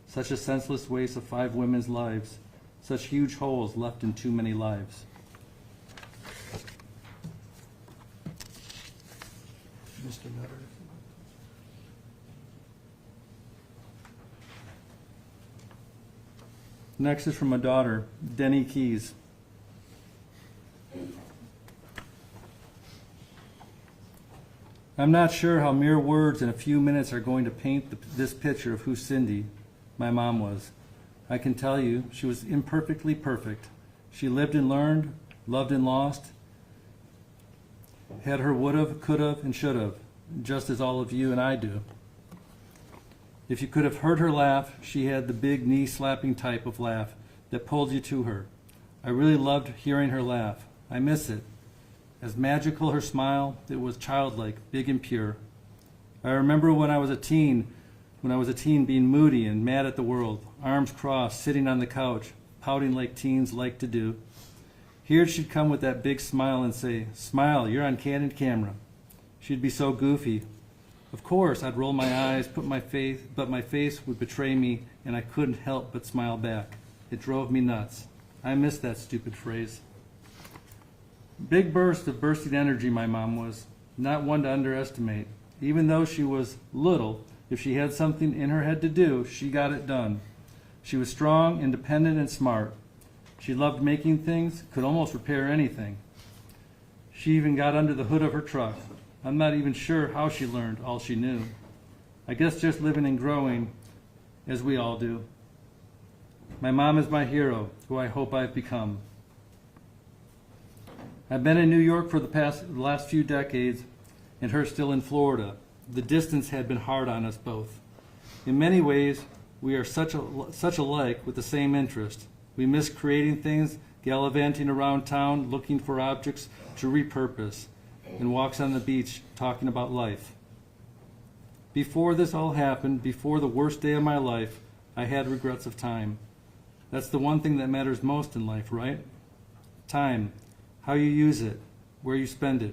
such a senseless waste of 5 women's lives, such huge holes left in too many lives. Mr. Nutter. Next is from a daughter, Denny Keys. I'm not sure how mere words in a few minutes are going to paint this picture of who Cindy, my mom, was. I can tell you she was imperfectly perfect. She lived and learned, loved and lost, had her would've, could've, and should've, just as all of you and I do. If you could have heard her laugh, she had the big knee-slapping type of laugh that pulled you to her. I really loved hearing her laugh. I miss it. As magical her smile, it was childlike, big and pure. I remember when I was a teen being moody and mad at the world, arms crossed, sitting on the couch, pouting like teens like to do. Here she'd come with that big smile and say, "Smile, you're on candid camera." She'd be so goofy. Of course, I'd roll my eyes, but my face would betray me, and I couldn't help but smile back. It drove me nuts. I miss that stupid phrase. Big burst of bursting energy my mom was, not one to underestimate. Even though she was little, if she had something in her head to do, she got it done. She was strong, independent, and smart. She loved making things, could almost repair anything. She even got under the hood of her truck. I'm not even sure how she learned all she knew. I guess just living and growing, as we all do. My mom is my hero, who I hope I've become. I've been in New York for the last few decades, and her still in Florida. The distance had been hard on us both. In many ways, we are such alike with the same interest. We miss creating things, gallivanting around town, looking for objects to repurpose, and walks on the beach talking about life. Before this all happened, before the worst day of my life, I had regrets of time. That's the one thing that matters most in life, right? Time. How you use it, where you spend it,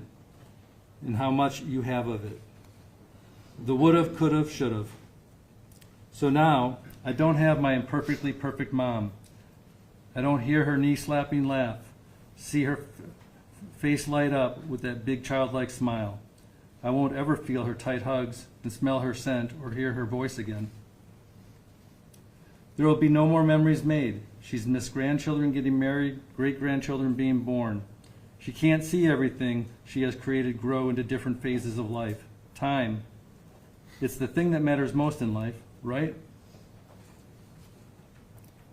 and how much you have of it. The would've, could've, should've. So now, I don't have my imperfectly perfect mom. I don't hear her knee-slapping laugh, see her face light up with that big childlike smile. I won't ever feel her tight hugs and smell her scent or hear her voice again. There will be no more memories made. She's missed grandchildren getting married, great-grandchildren being born. She can't see everything she has created grow into different phases of life. Time. It's the thing that matters most in life, right?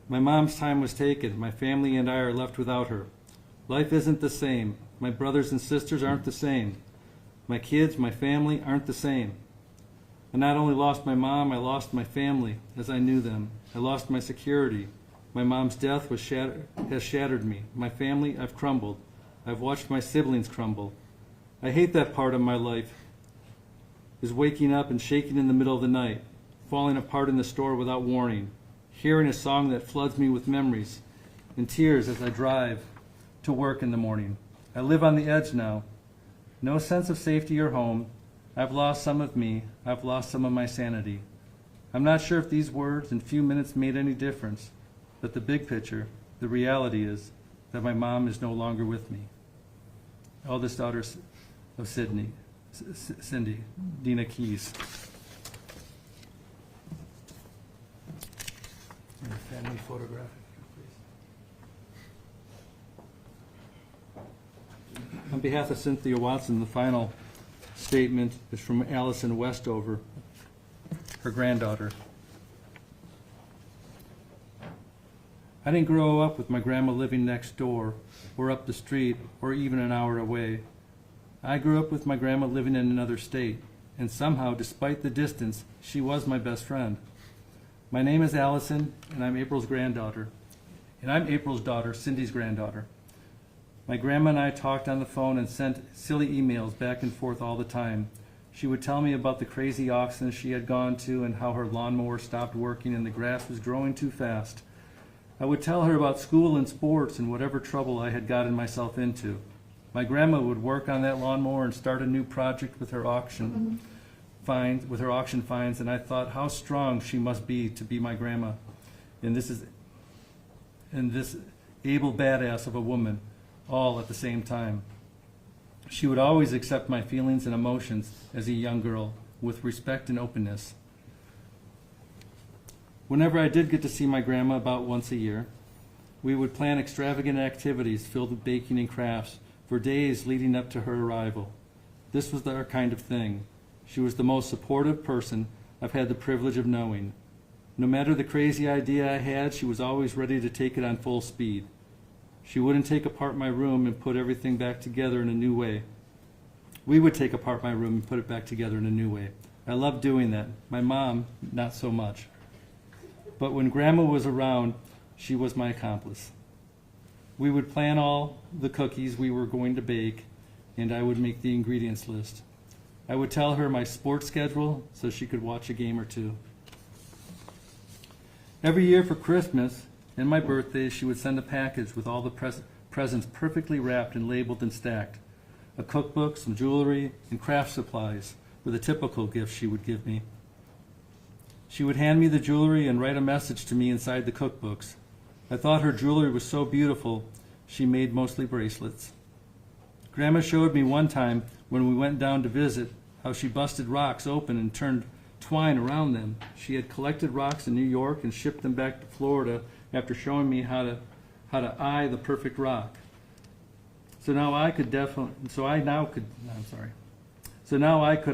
My mom's time was taken. My family and I are left without her. Life isn't the same. My brothers and sisters aren't the same. My kids, my family aren't the same. I not only lost my mom, I lost my family as I knew them. I lost my security. My mom's death has shattered me. My family, I've crumbled. I've watched my siblings crumble. I hate that part of my life, is waking up and shaking in the middle of the night, falling apart in the store without warning, hearing a song that floods me with memories, and tears as I drive to work in the morning. I live on the edge now. No sense of safety or home. I've lost some of me. I've lost some of my sanity. I'm not sure if these words and few minutes made any difference, but the big picture, the reality is that my mom is no longer with me. Eldest daughter of Cindy, Dina Keys. And a family photograph, please. On behalf of Cynthia Watson, the final statement is from Allison Westover, her granddaughter. I didn't grow up with my grandma living next door, or up the street, or even an hour away. I grew up with my grandma living in another state, and somehow, despite the distance, she was my best friend. My name is Allison, and I'm April's granddaughter. And I'm April's daughter, Cindy's granddaughter. My grandma and I talked on the phone and sent silly emails back and forth all the time. She would tell me about the crazy auctions she had gone to and how her lawnmower stopped working and the grass was growing too fast. I would tell her about school and sports and whatever trouble I had gotten myself into. My grandma would work on that lawnmower and start a new project with her auction finds, and I thought how strong she must be to be my grandma. And this able badass of a woman, all at the same time. She would always accept my feelings and emotions as a young girl with respect and openness. Whenever I did get to see my grandma about once a year, we would plan extravagant activities filled with baking and crafts for days leading up to her arrival. This was our kind of thing. She was the most supportive person I've had the privilege of knowing. No matter the crazy idea I had, she was always ready to take it on full speed. She wouldn't take apart my room and put everything back together in a new way. We would take apart my room and put it back together in a new way. I loved doing that. My mom, not so much. But when Grandma was around, she was my accomplice. We would plan all the cookies we were going to bake, and I would make the ingredients list. I would tell her my sports schedule so she could watch a game or two. Every year for Christmas and my birthday, she would send a package with all the presents perfectly wrapped and labeled and stacked. A cookbook, some jewelry, and craft supplies were the typical gifts she would give me. She would hand me the jewelry and write a message to me inside the cookbooks. I thought her jewelry was so beautiful, she made mostly bracelets. Grandma showed me one time when we went down to visit how she busted rocks open and turned twine around them. She had collected rocks in New York and shipped them back to Florida after showing me how to eye the perfect rock. So now I could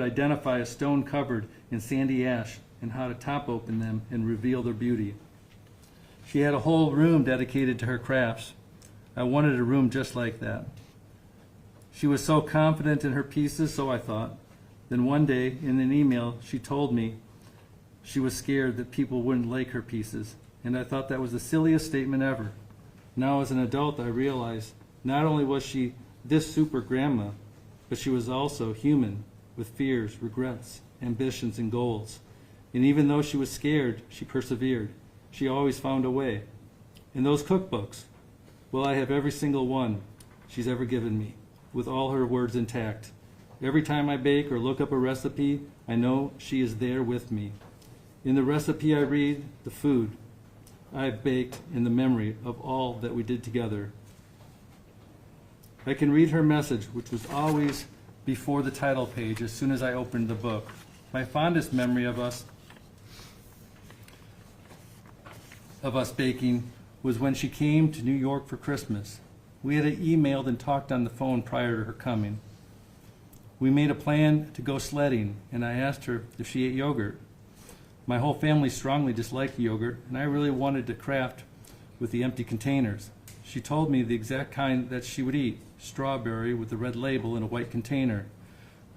identify a stone covered in sandy ash and how to top open them and reveal their beauty. She had a whole room dedicated to her crafts. I wanted a room just like that. She was so confident in her pieces, so I thought. Then one day, in an email, she told me she was scared that people wouldn't like her pieces, and I thought that was the silliest statement ever. Now as an adult, I realized not only was she this super grandma, but she was also human, with fears, regrets, ambitions, and goals. And even though she was scared, she persevered. She always found a way. And those cookbooks, well, I have every single one she's ever given me, with all her words intact. Every time I bake or look up a recipe, I know she is there with me. In the recipe I read, the food I've baked in the memory of all that we did together. I can read her message, which was always before the title page as soon as I opened the book. My fondest memory of us baking was when she came to New York for Christmas. We had emailed and talked on the phone prior to her coming. We made a plan to go sledding, and I asked her if she ate yogurt. My whole family strongly disliked yogurt, and I really wanted to craft with the empty containers. She told me the exact kind that she would eat, strawberry with the red label in a white container.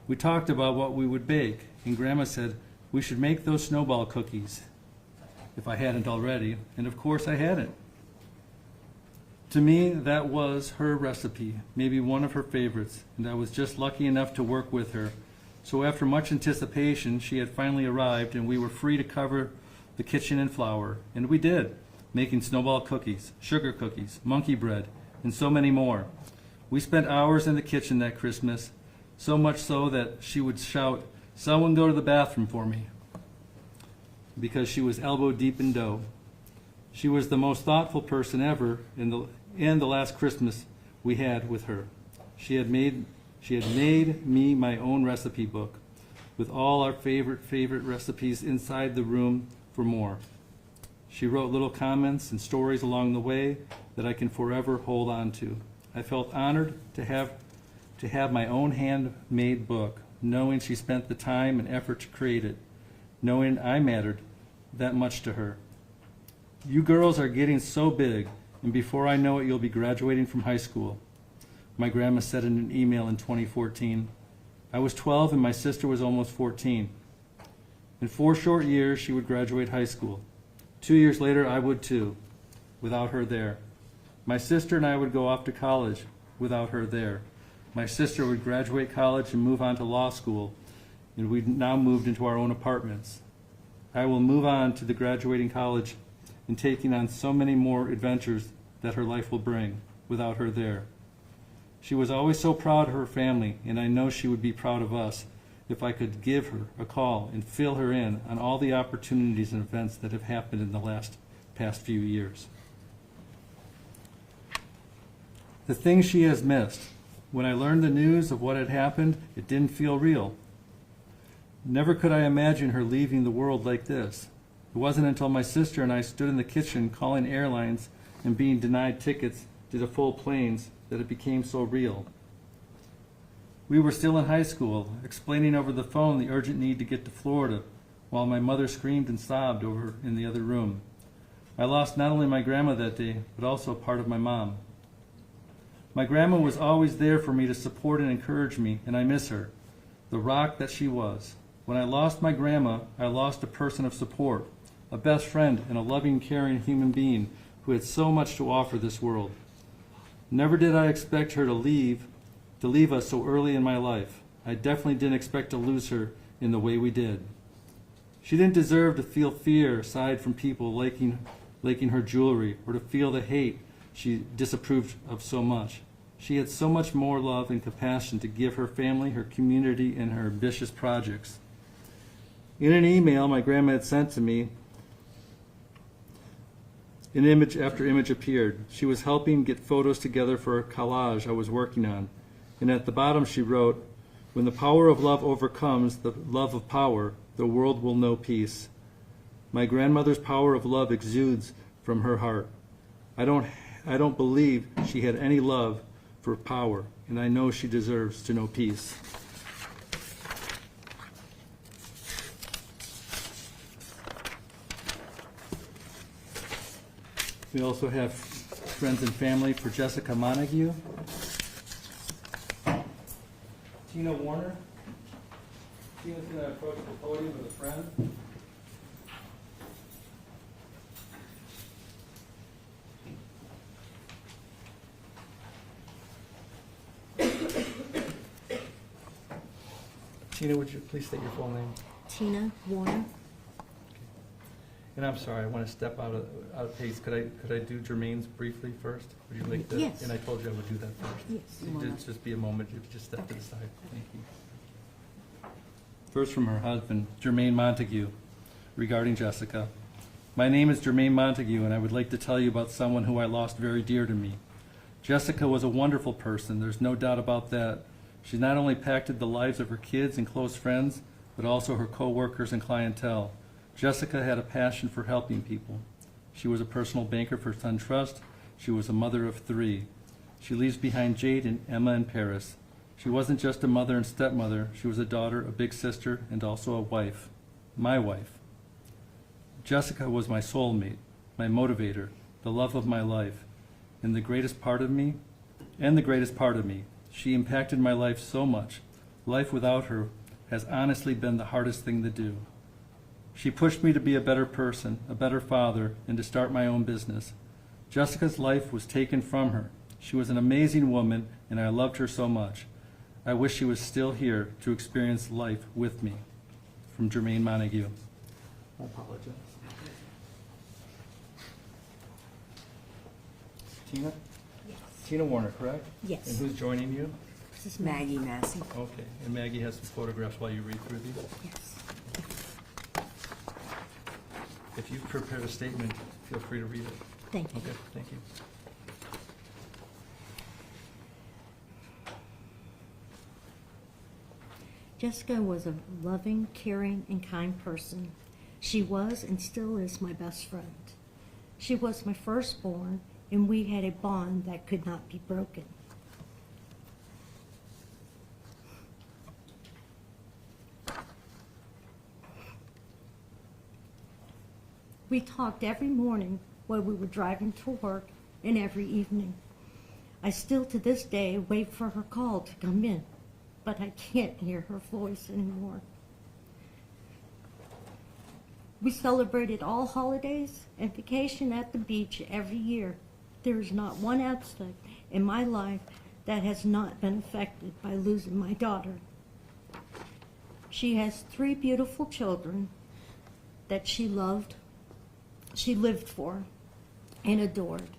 We talked about what we would bake, and Grandma said we should make those snowball cookies, if I hadn't already, and of course I hadn't. To me, that was her recipe, maybe one of her favorites, and I was just lucky enough to work with her. So after much anticipation, she had finally arrived, and we were free to cover the kitchen in flour. And we did, making snowball cookies, sugar cookies, monkey bread, and so many more. We spent hours in the kitchen that Christmas, so much so that she would shout, "Someone go to the bathroom for me," because she was elbow deep in dough. She was the most thoughtful person ever in the last Christmas we had with her. She had made me my own recipe book with all our favorite recipes inside the room for more. She wrote little comments and stories along the way that I can forever hold on to. I felt honored to have my own handmade book, knowing she spent the time and effort to create it, knowing I mattered that much to her. You girls are getting so big, and before I know it, you'll be graduating from high school. My grandma said in an email in 2014. I was 12 and my sister was almost 14. In 4 short years, she would graduate high school. 2 years later, I would too, without her there. My sister and I would go off to college without her there. My sister would graduate college and move on to law school, and we'd now moved into our own apartments. I will move on to the graduating college and taking on so many more adventures that her life will bring without her there. She was always so proud of her family, and I know she would be proud of us if I could give her a call and fill her in on all the opportunities and events that have happened in the past few years. The things she has missed. When I learned the news of what had happened, it didn't feel real. Never could I imagine her leaving the world like this. It wasn't until my sister and I stood in the kitchen calling airlines and being denied tickets to the full planes that it became so real. We were still in high school, explaining over the phone the urgent need to get to Florida, while my mother screamed and sobbed over in the other room. I lost not only my grandma that day, but also part of my mom. My grandma was always there for me to support and encourage me, and I miss her, the rock that she was. When I lost my grandma, I lost a person of support, a best friend, and a loving, caring human being who had so much to offer this world. Never did I expect her to leave us so early in my life. I definitely didn't expect to lose her in the way we did. She didn't deserve to feel fear aside from people liking her jewelry, or to feel the hate she disapproved of so much. She had so much more love and compassion to give her family, her community, and her ambitious projects. In an email my grandma had sent to me, an image after image appeared. She was helping get photos together for a collage I was working on. And at the bottom she wrote, "When the power of love overcomes the love of power, the world will know peace." My grandmother's power of love exudes from her heart. I don't believe she had any love for power, and I know she deserves to know peace. We also have friends and family for Jessica Montague. Tina Warner. Tina's going to approach the podium with a friend. Tina, would you please state your full name? Tina Warner. And I'm sorry, I want to step out of pace. Could I do Jermaine's briefly first? Would you like that? Yes. And I told you I would do that first. Yes. Just be a moment. If you just step to the side. Thank you. First from her husband, Jermaine Montague, regarding Jessica. My name is Jermaine Montague, and I would like to tell you about someone who I lost very dear to me. Jessica was a wonderful person, there's no doubt about that. She not only impacted the lives of her kids and close friends, but also her co-workers and clientele. Jessica had a passion for helping people. She was a personal banker for SunTrust. She was a mother of 3. She leaves behind Jade and Emma and Paris. She wasn't just a mother and stepmother. She was a daughter, a big sister, and also a wife. My wife. Jessica was my soulmate, my motivator, the love of my life, and the greatest part of me. She impacted my life so much. Life without her has honestly been the hardest thing to do. She pushed me to be a better person, a better father, and to start my own business. Jessica's life was taken from her. She was an amazing woman, and I loved her so much. I wish she was still here to experience life with me. From Jermaine Montague. I apologize. Tina? Yes. Tina Warner, correct? Yes. And who's joining you? This is Maggie Massey. Okay, and Maggie has some photographs while you read through these. Yes. If you've prepared a statement, feel free to read it. Thank you. Okay, thank you. Jessica was a loving, caring, and kind person. She was and still is my best friend. She was my firstborn, and we had a bond that could not be broken. We talked every morning while we were driving to work and every evening. I still to this day wait for her call to come in, but I can't hear her voice anymore. We celebrated all holidays and vacation at the beach every year. There is not one aspect in my life that has not been affected by losing my daughter. She has 3 beautiful children that she lived for and adored.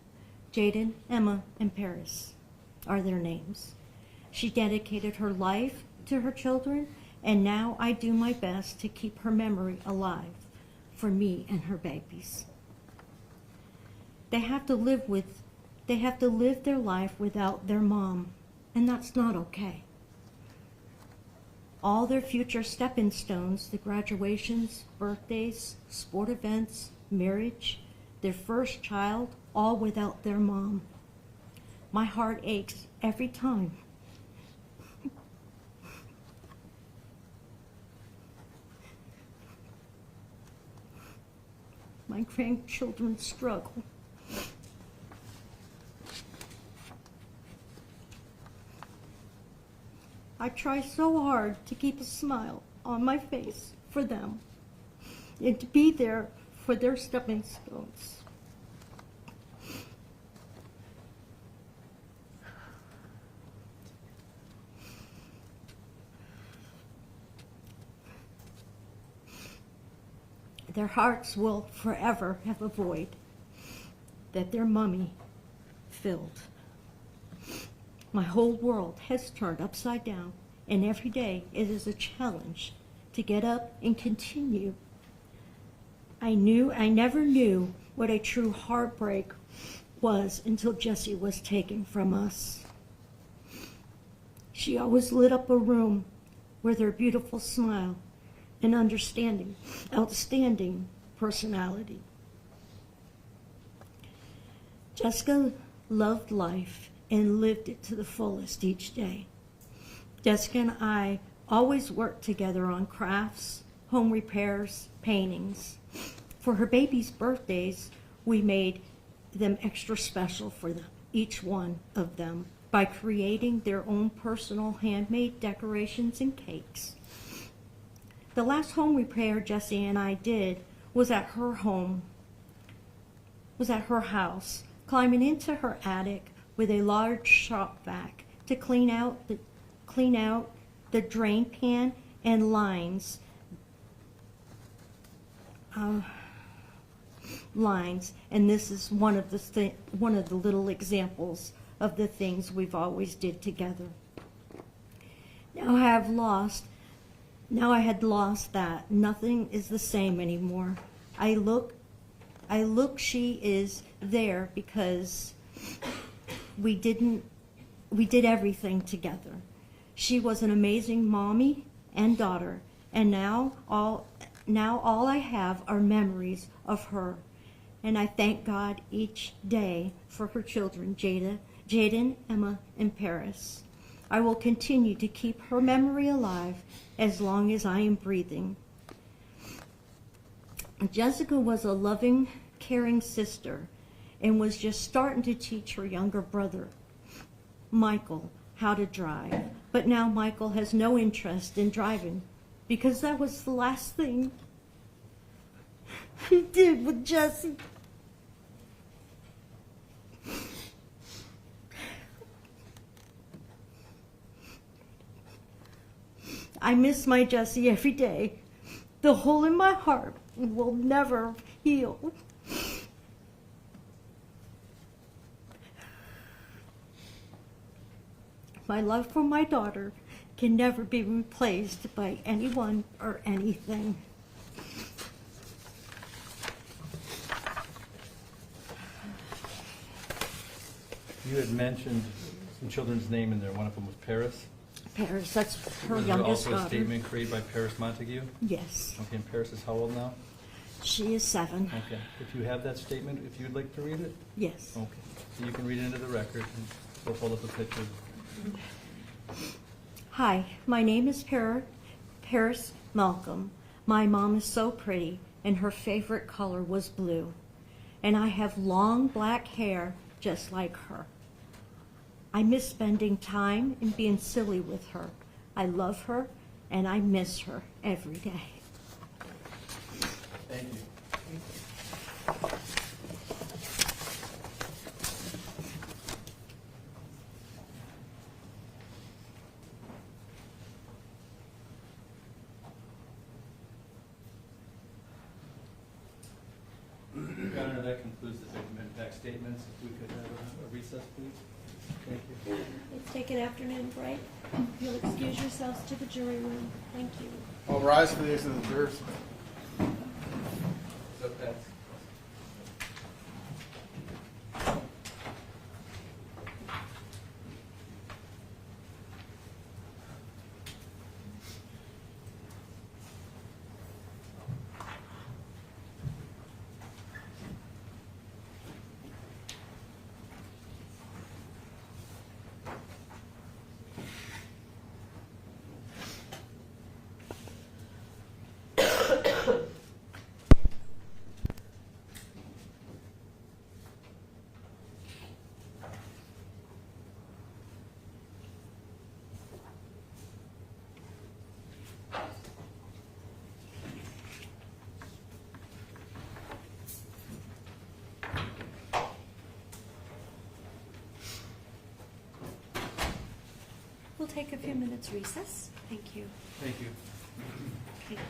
Jaden, Emma, and Paris are their names. She dedicated her life to her children, and now I do my best to keep her memory alive for me and her babies. They have to live their life without their mom, and that's not okay. All their future stepping stones, the graduations, birthdays, sport events, marriage, their first child, all without their mom. My heart aches every time. My grandchildren struggle. I try so hard to keep a smile on my face for them and to be there for their stepping stones. Their hearts will forever have a void that their mummy filled. My whole world has turned upside down, and every day it is a challenge to get up and continue. I never knew what a true heartbreak was until Jessie was taken from us. She always lit up a room with her beautiful smile and outstanding personality. Jessica loved life and lived it to the fullest each day. Jessica and I always worked together on crafts, home repairs, paintings. For her baby's birthdays, we made them extra special for them, each one of them, by creating their own personal handmade decorations and cakes. The last home repair Jessie and I did was at her home, house, climbing into her attic with a large shop vac to clean out the drain pan and lines, and this is one of the little examples of the things we've always did together. Now I have lost Now I had lost that. Nothing is the same anymore. I look, she is there because we did everything together. She was an amazing mommy and daughter, and now all I have are memories of her. And I thank God each day for her children, Jaden, Emma, and Paris. I will continue to keep her memory alive as long as I am breathing. Jessica was a loving, caring sister and was just starting to teach her younger brother, Michael, how to drive. But now Michael has no interest in driving because that was the last thing he did with Jessie. I miss my Jessie every day. The hole in my heart will never heal. My love for my daughter can never be replaced by anyone or anything. You had mentioned some children's name in there. One of them was Paris. Paris, that's her Was there youngest also a daughter. statement created by Paris Montague? Yes, Okay, and Paris is how old now? she is 7. Okay, if you have that statement, if you'd like to read it? Yes. Okay, so you can read it into the record, and we'll hold up a picture. Hi, my name is Paris Malcolm. My mom is so pretty, and her favorite color was blue. And I have long black hair just like her. I miss spending time and being silly with her. I love her, and I miss her every day. Thank you. Your Honor, that concludes the victim impact statements. If we could have a recess, please. Thank you. Let's take an afternoon break. You'll excuse yourselves to the jury room. Thank you. All rise for the exit of the jurors. So that's We'll take a few minutes recess. Thank you. Thank you. Thank you.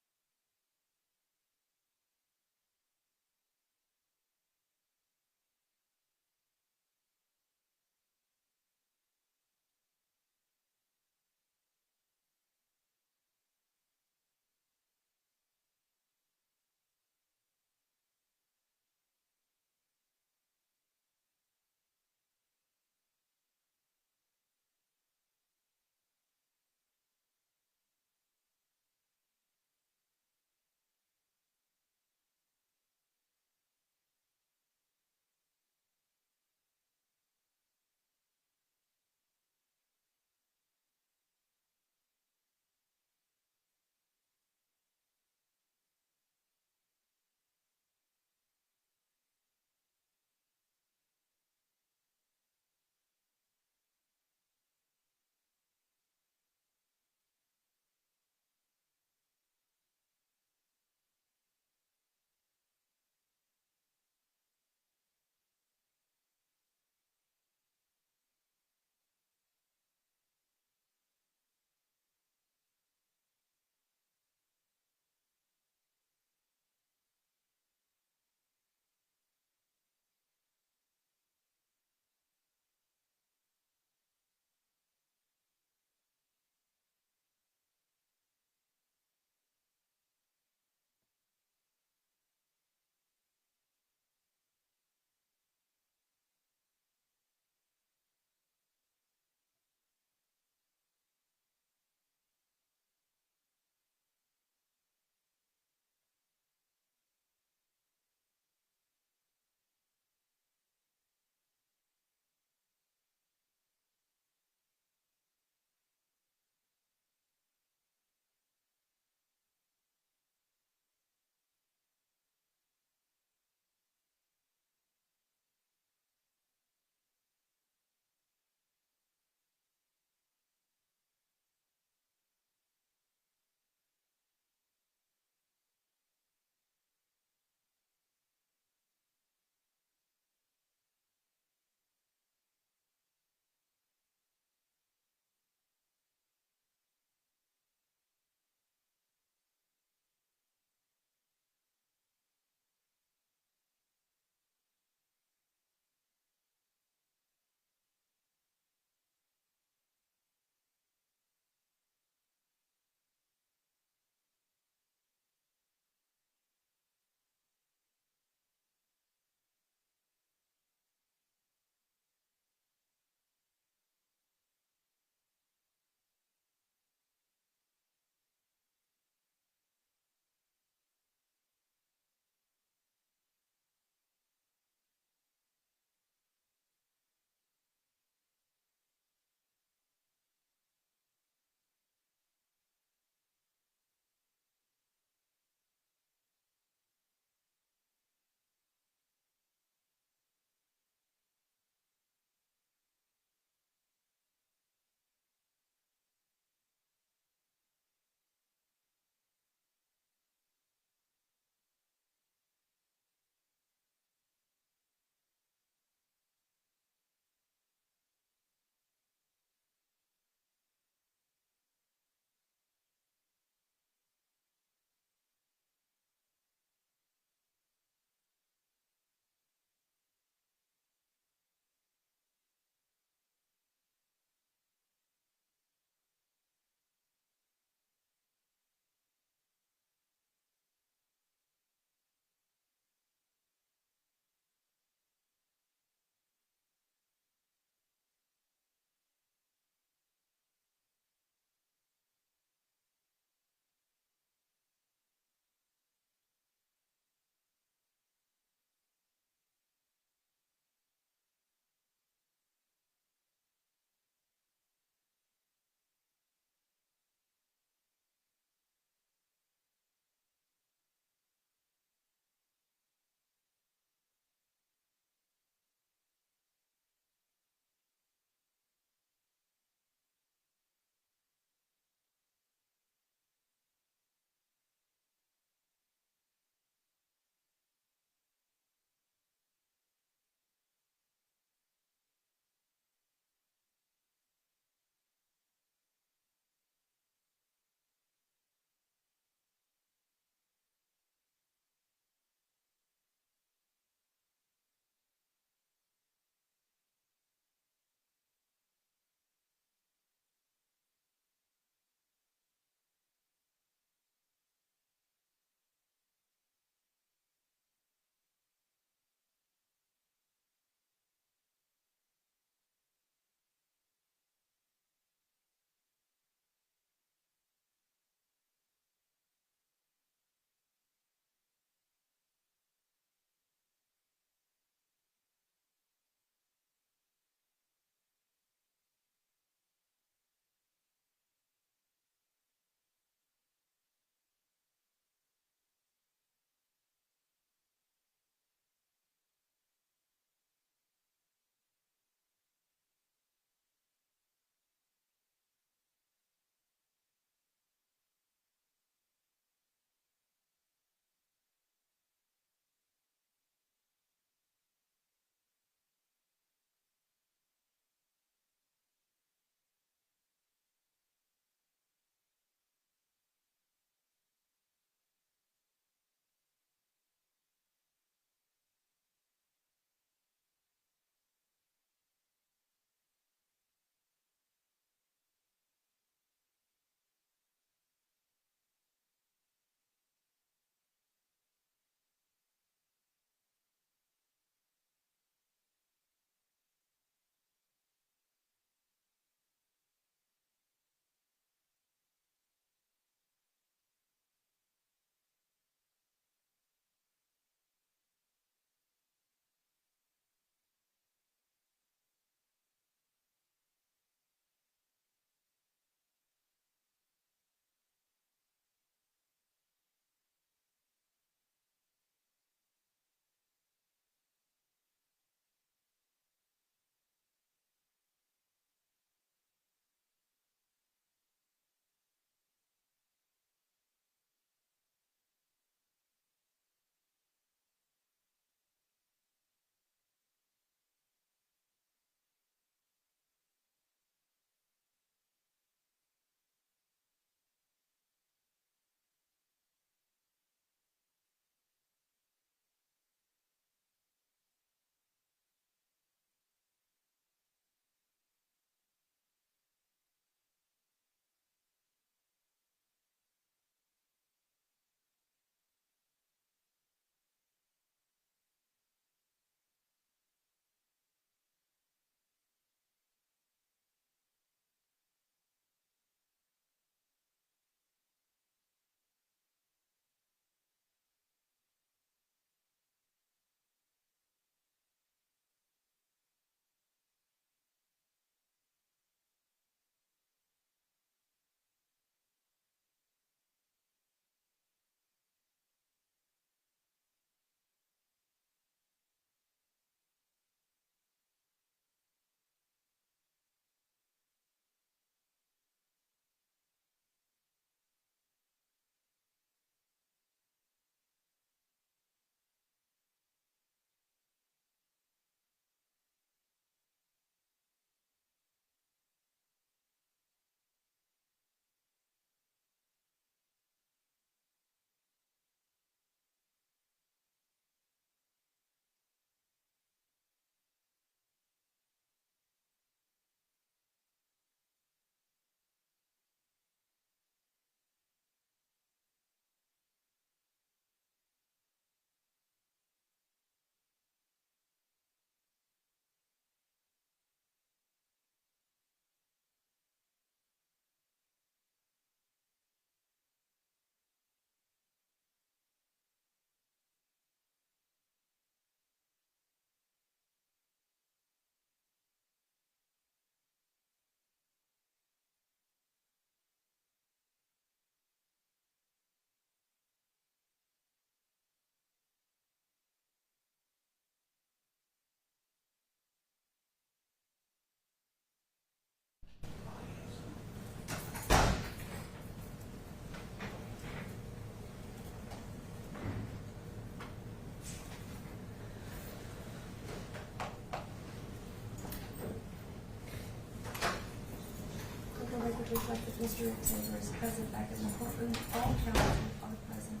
reflect that Mr. Xavier is present back in the courtroom. All counsel are present,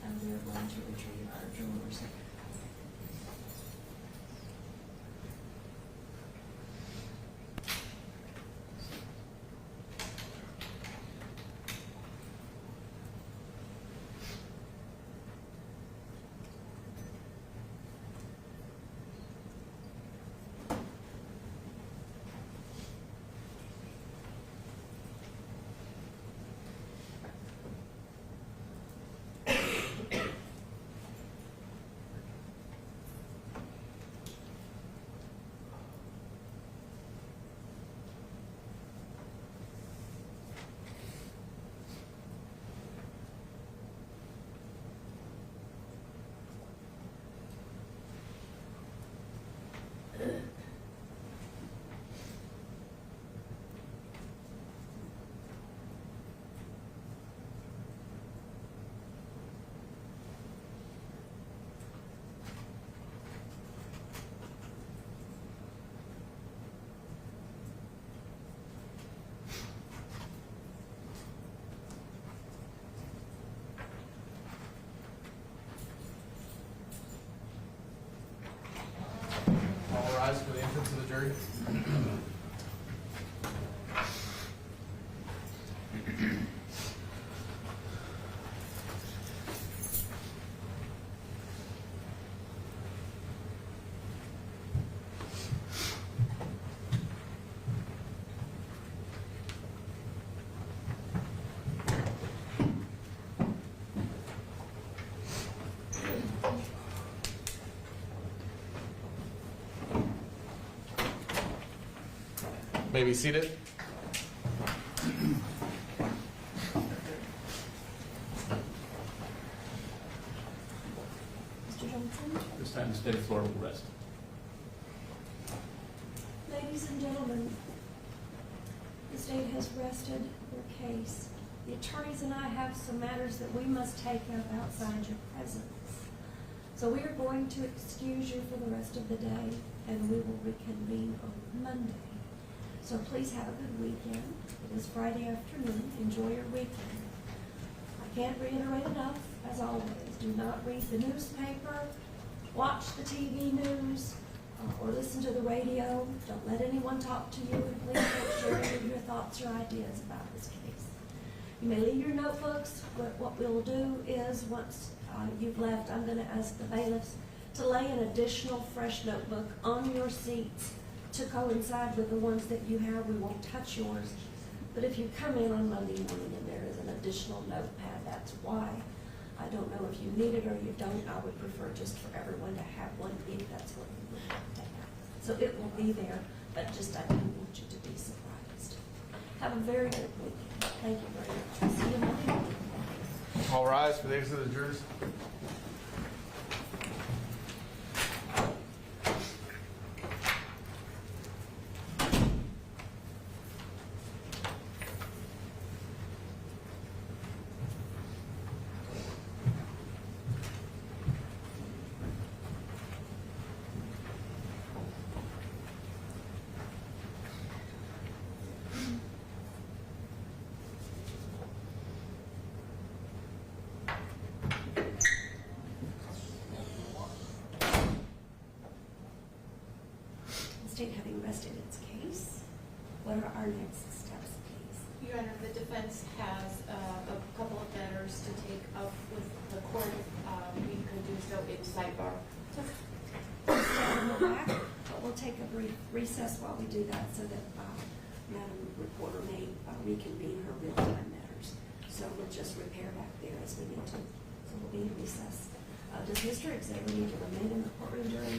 and we are going to retrieve our jurors. All rise for the entrance of the jury. May be seated. Mr. Johnson? This time the state of Florida will rest. Ladies and gentlemen, the state has rested their case. The attorneys and I have some matters that we must take up outside your presence. So we are going to excuse you for the rest of the day, and we will reconvene on Monday. So please have a good weekend. It is Friday afternoon. Enjoy your weekend. I can't reiterate enough, as always, do not read the newspaper, watch the TV news, or listen to the radio. Don't let anyone talk to you, and please don't share any of your thoughts or ideas about this case. You may leave your notebooks, but what we'll do is, once you've left, I'm going to ask the bailiffs to lay an additional fresh notebook on your seats to coincide with the ones that you have. We won't touch yours. But if you come in on Monday morning and there is an additional notepad, that's why. I don't know if you need it or you don't. I would prefer just for everyone to have one if that's what you would like to have. So it will be there, but just I didn't want you to be surprised. Have a very good weekend. Thank you very much. I'll see you Monday morning. All rise for the exit of the jurors. The state having rested its case, what are our next steps, please? Your Honor, the defense has a couple of matters to take up with the court. We could do so in sidebar. We'll go back, but we'll take a brief recess while we do that so that Madam Reporter may reconvene her real-time matters. So we'll just repair back there as we need to. So we'll be in recess. Does Mr. Xavier need to remain in the courtroom during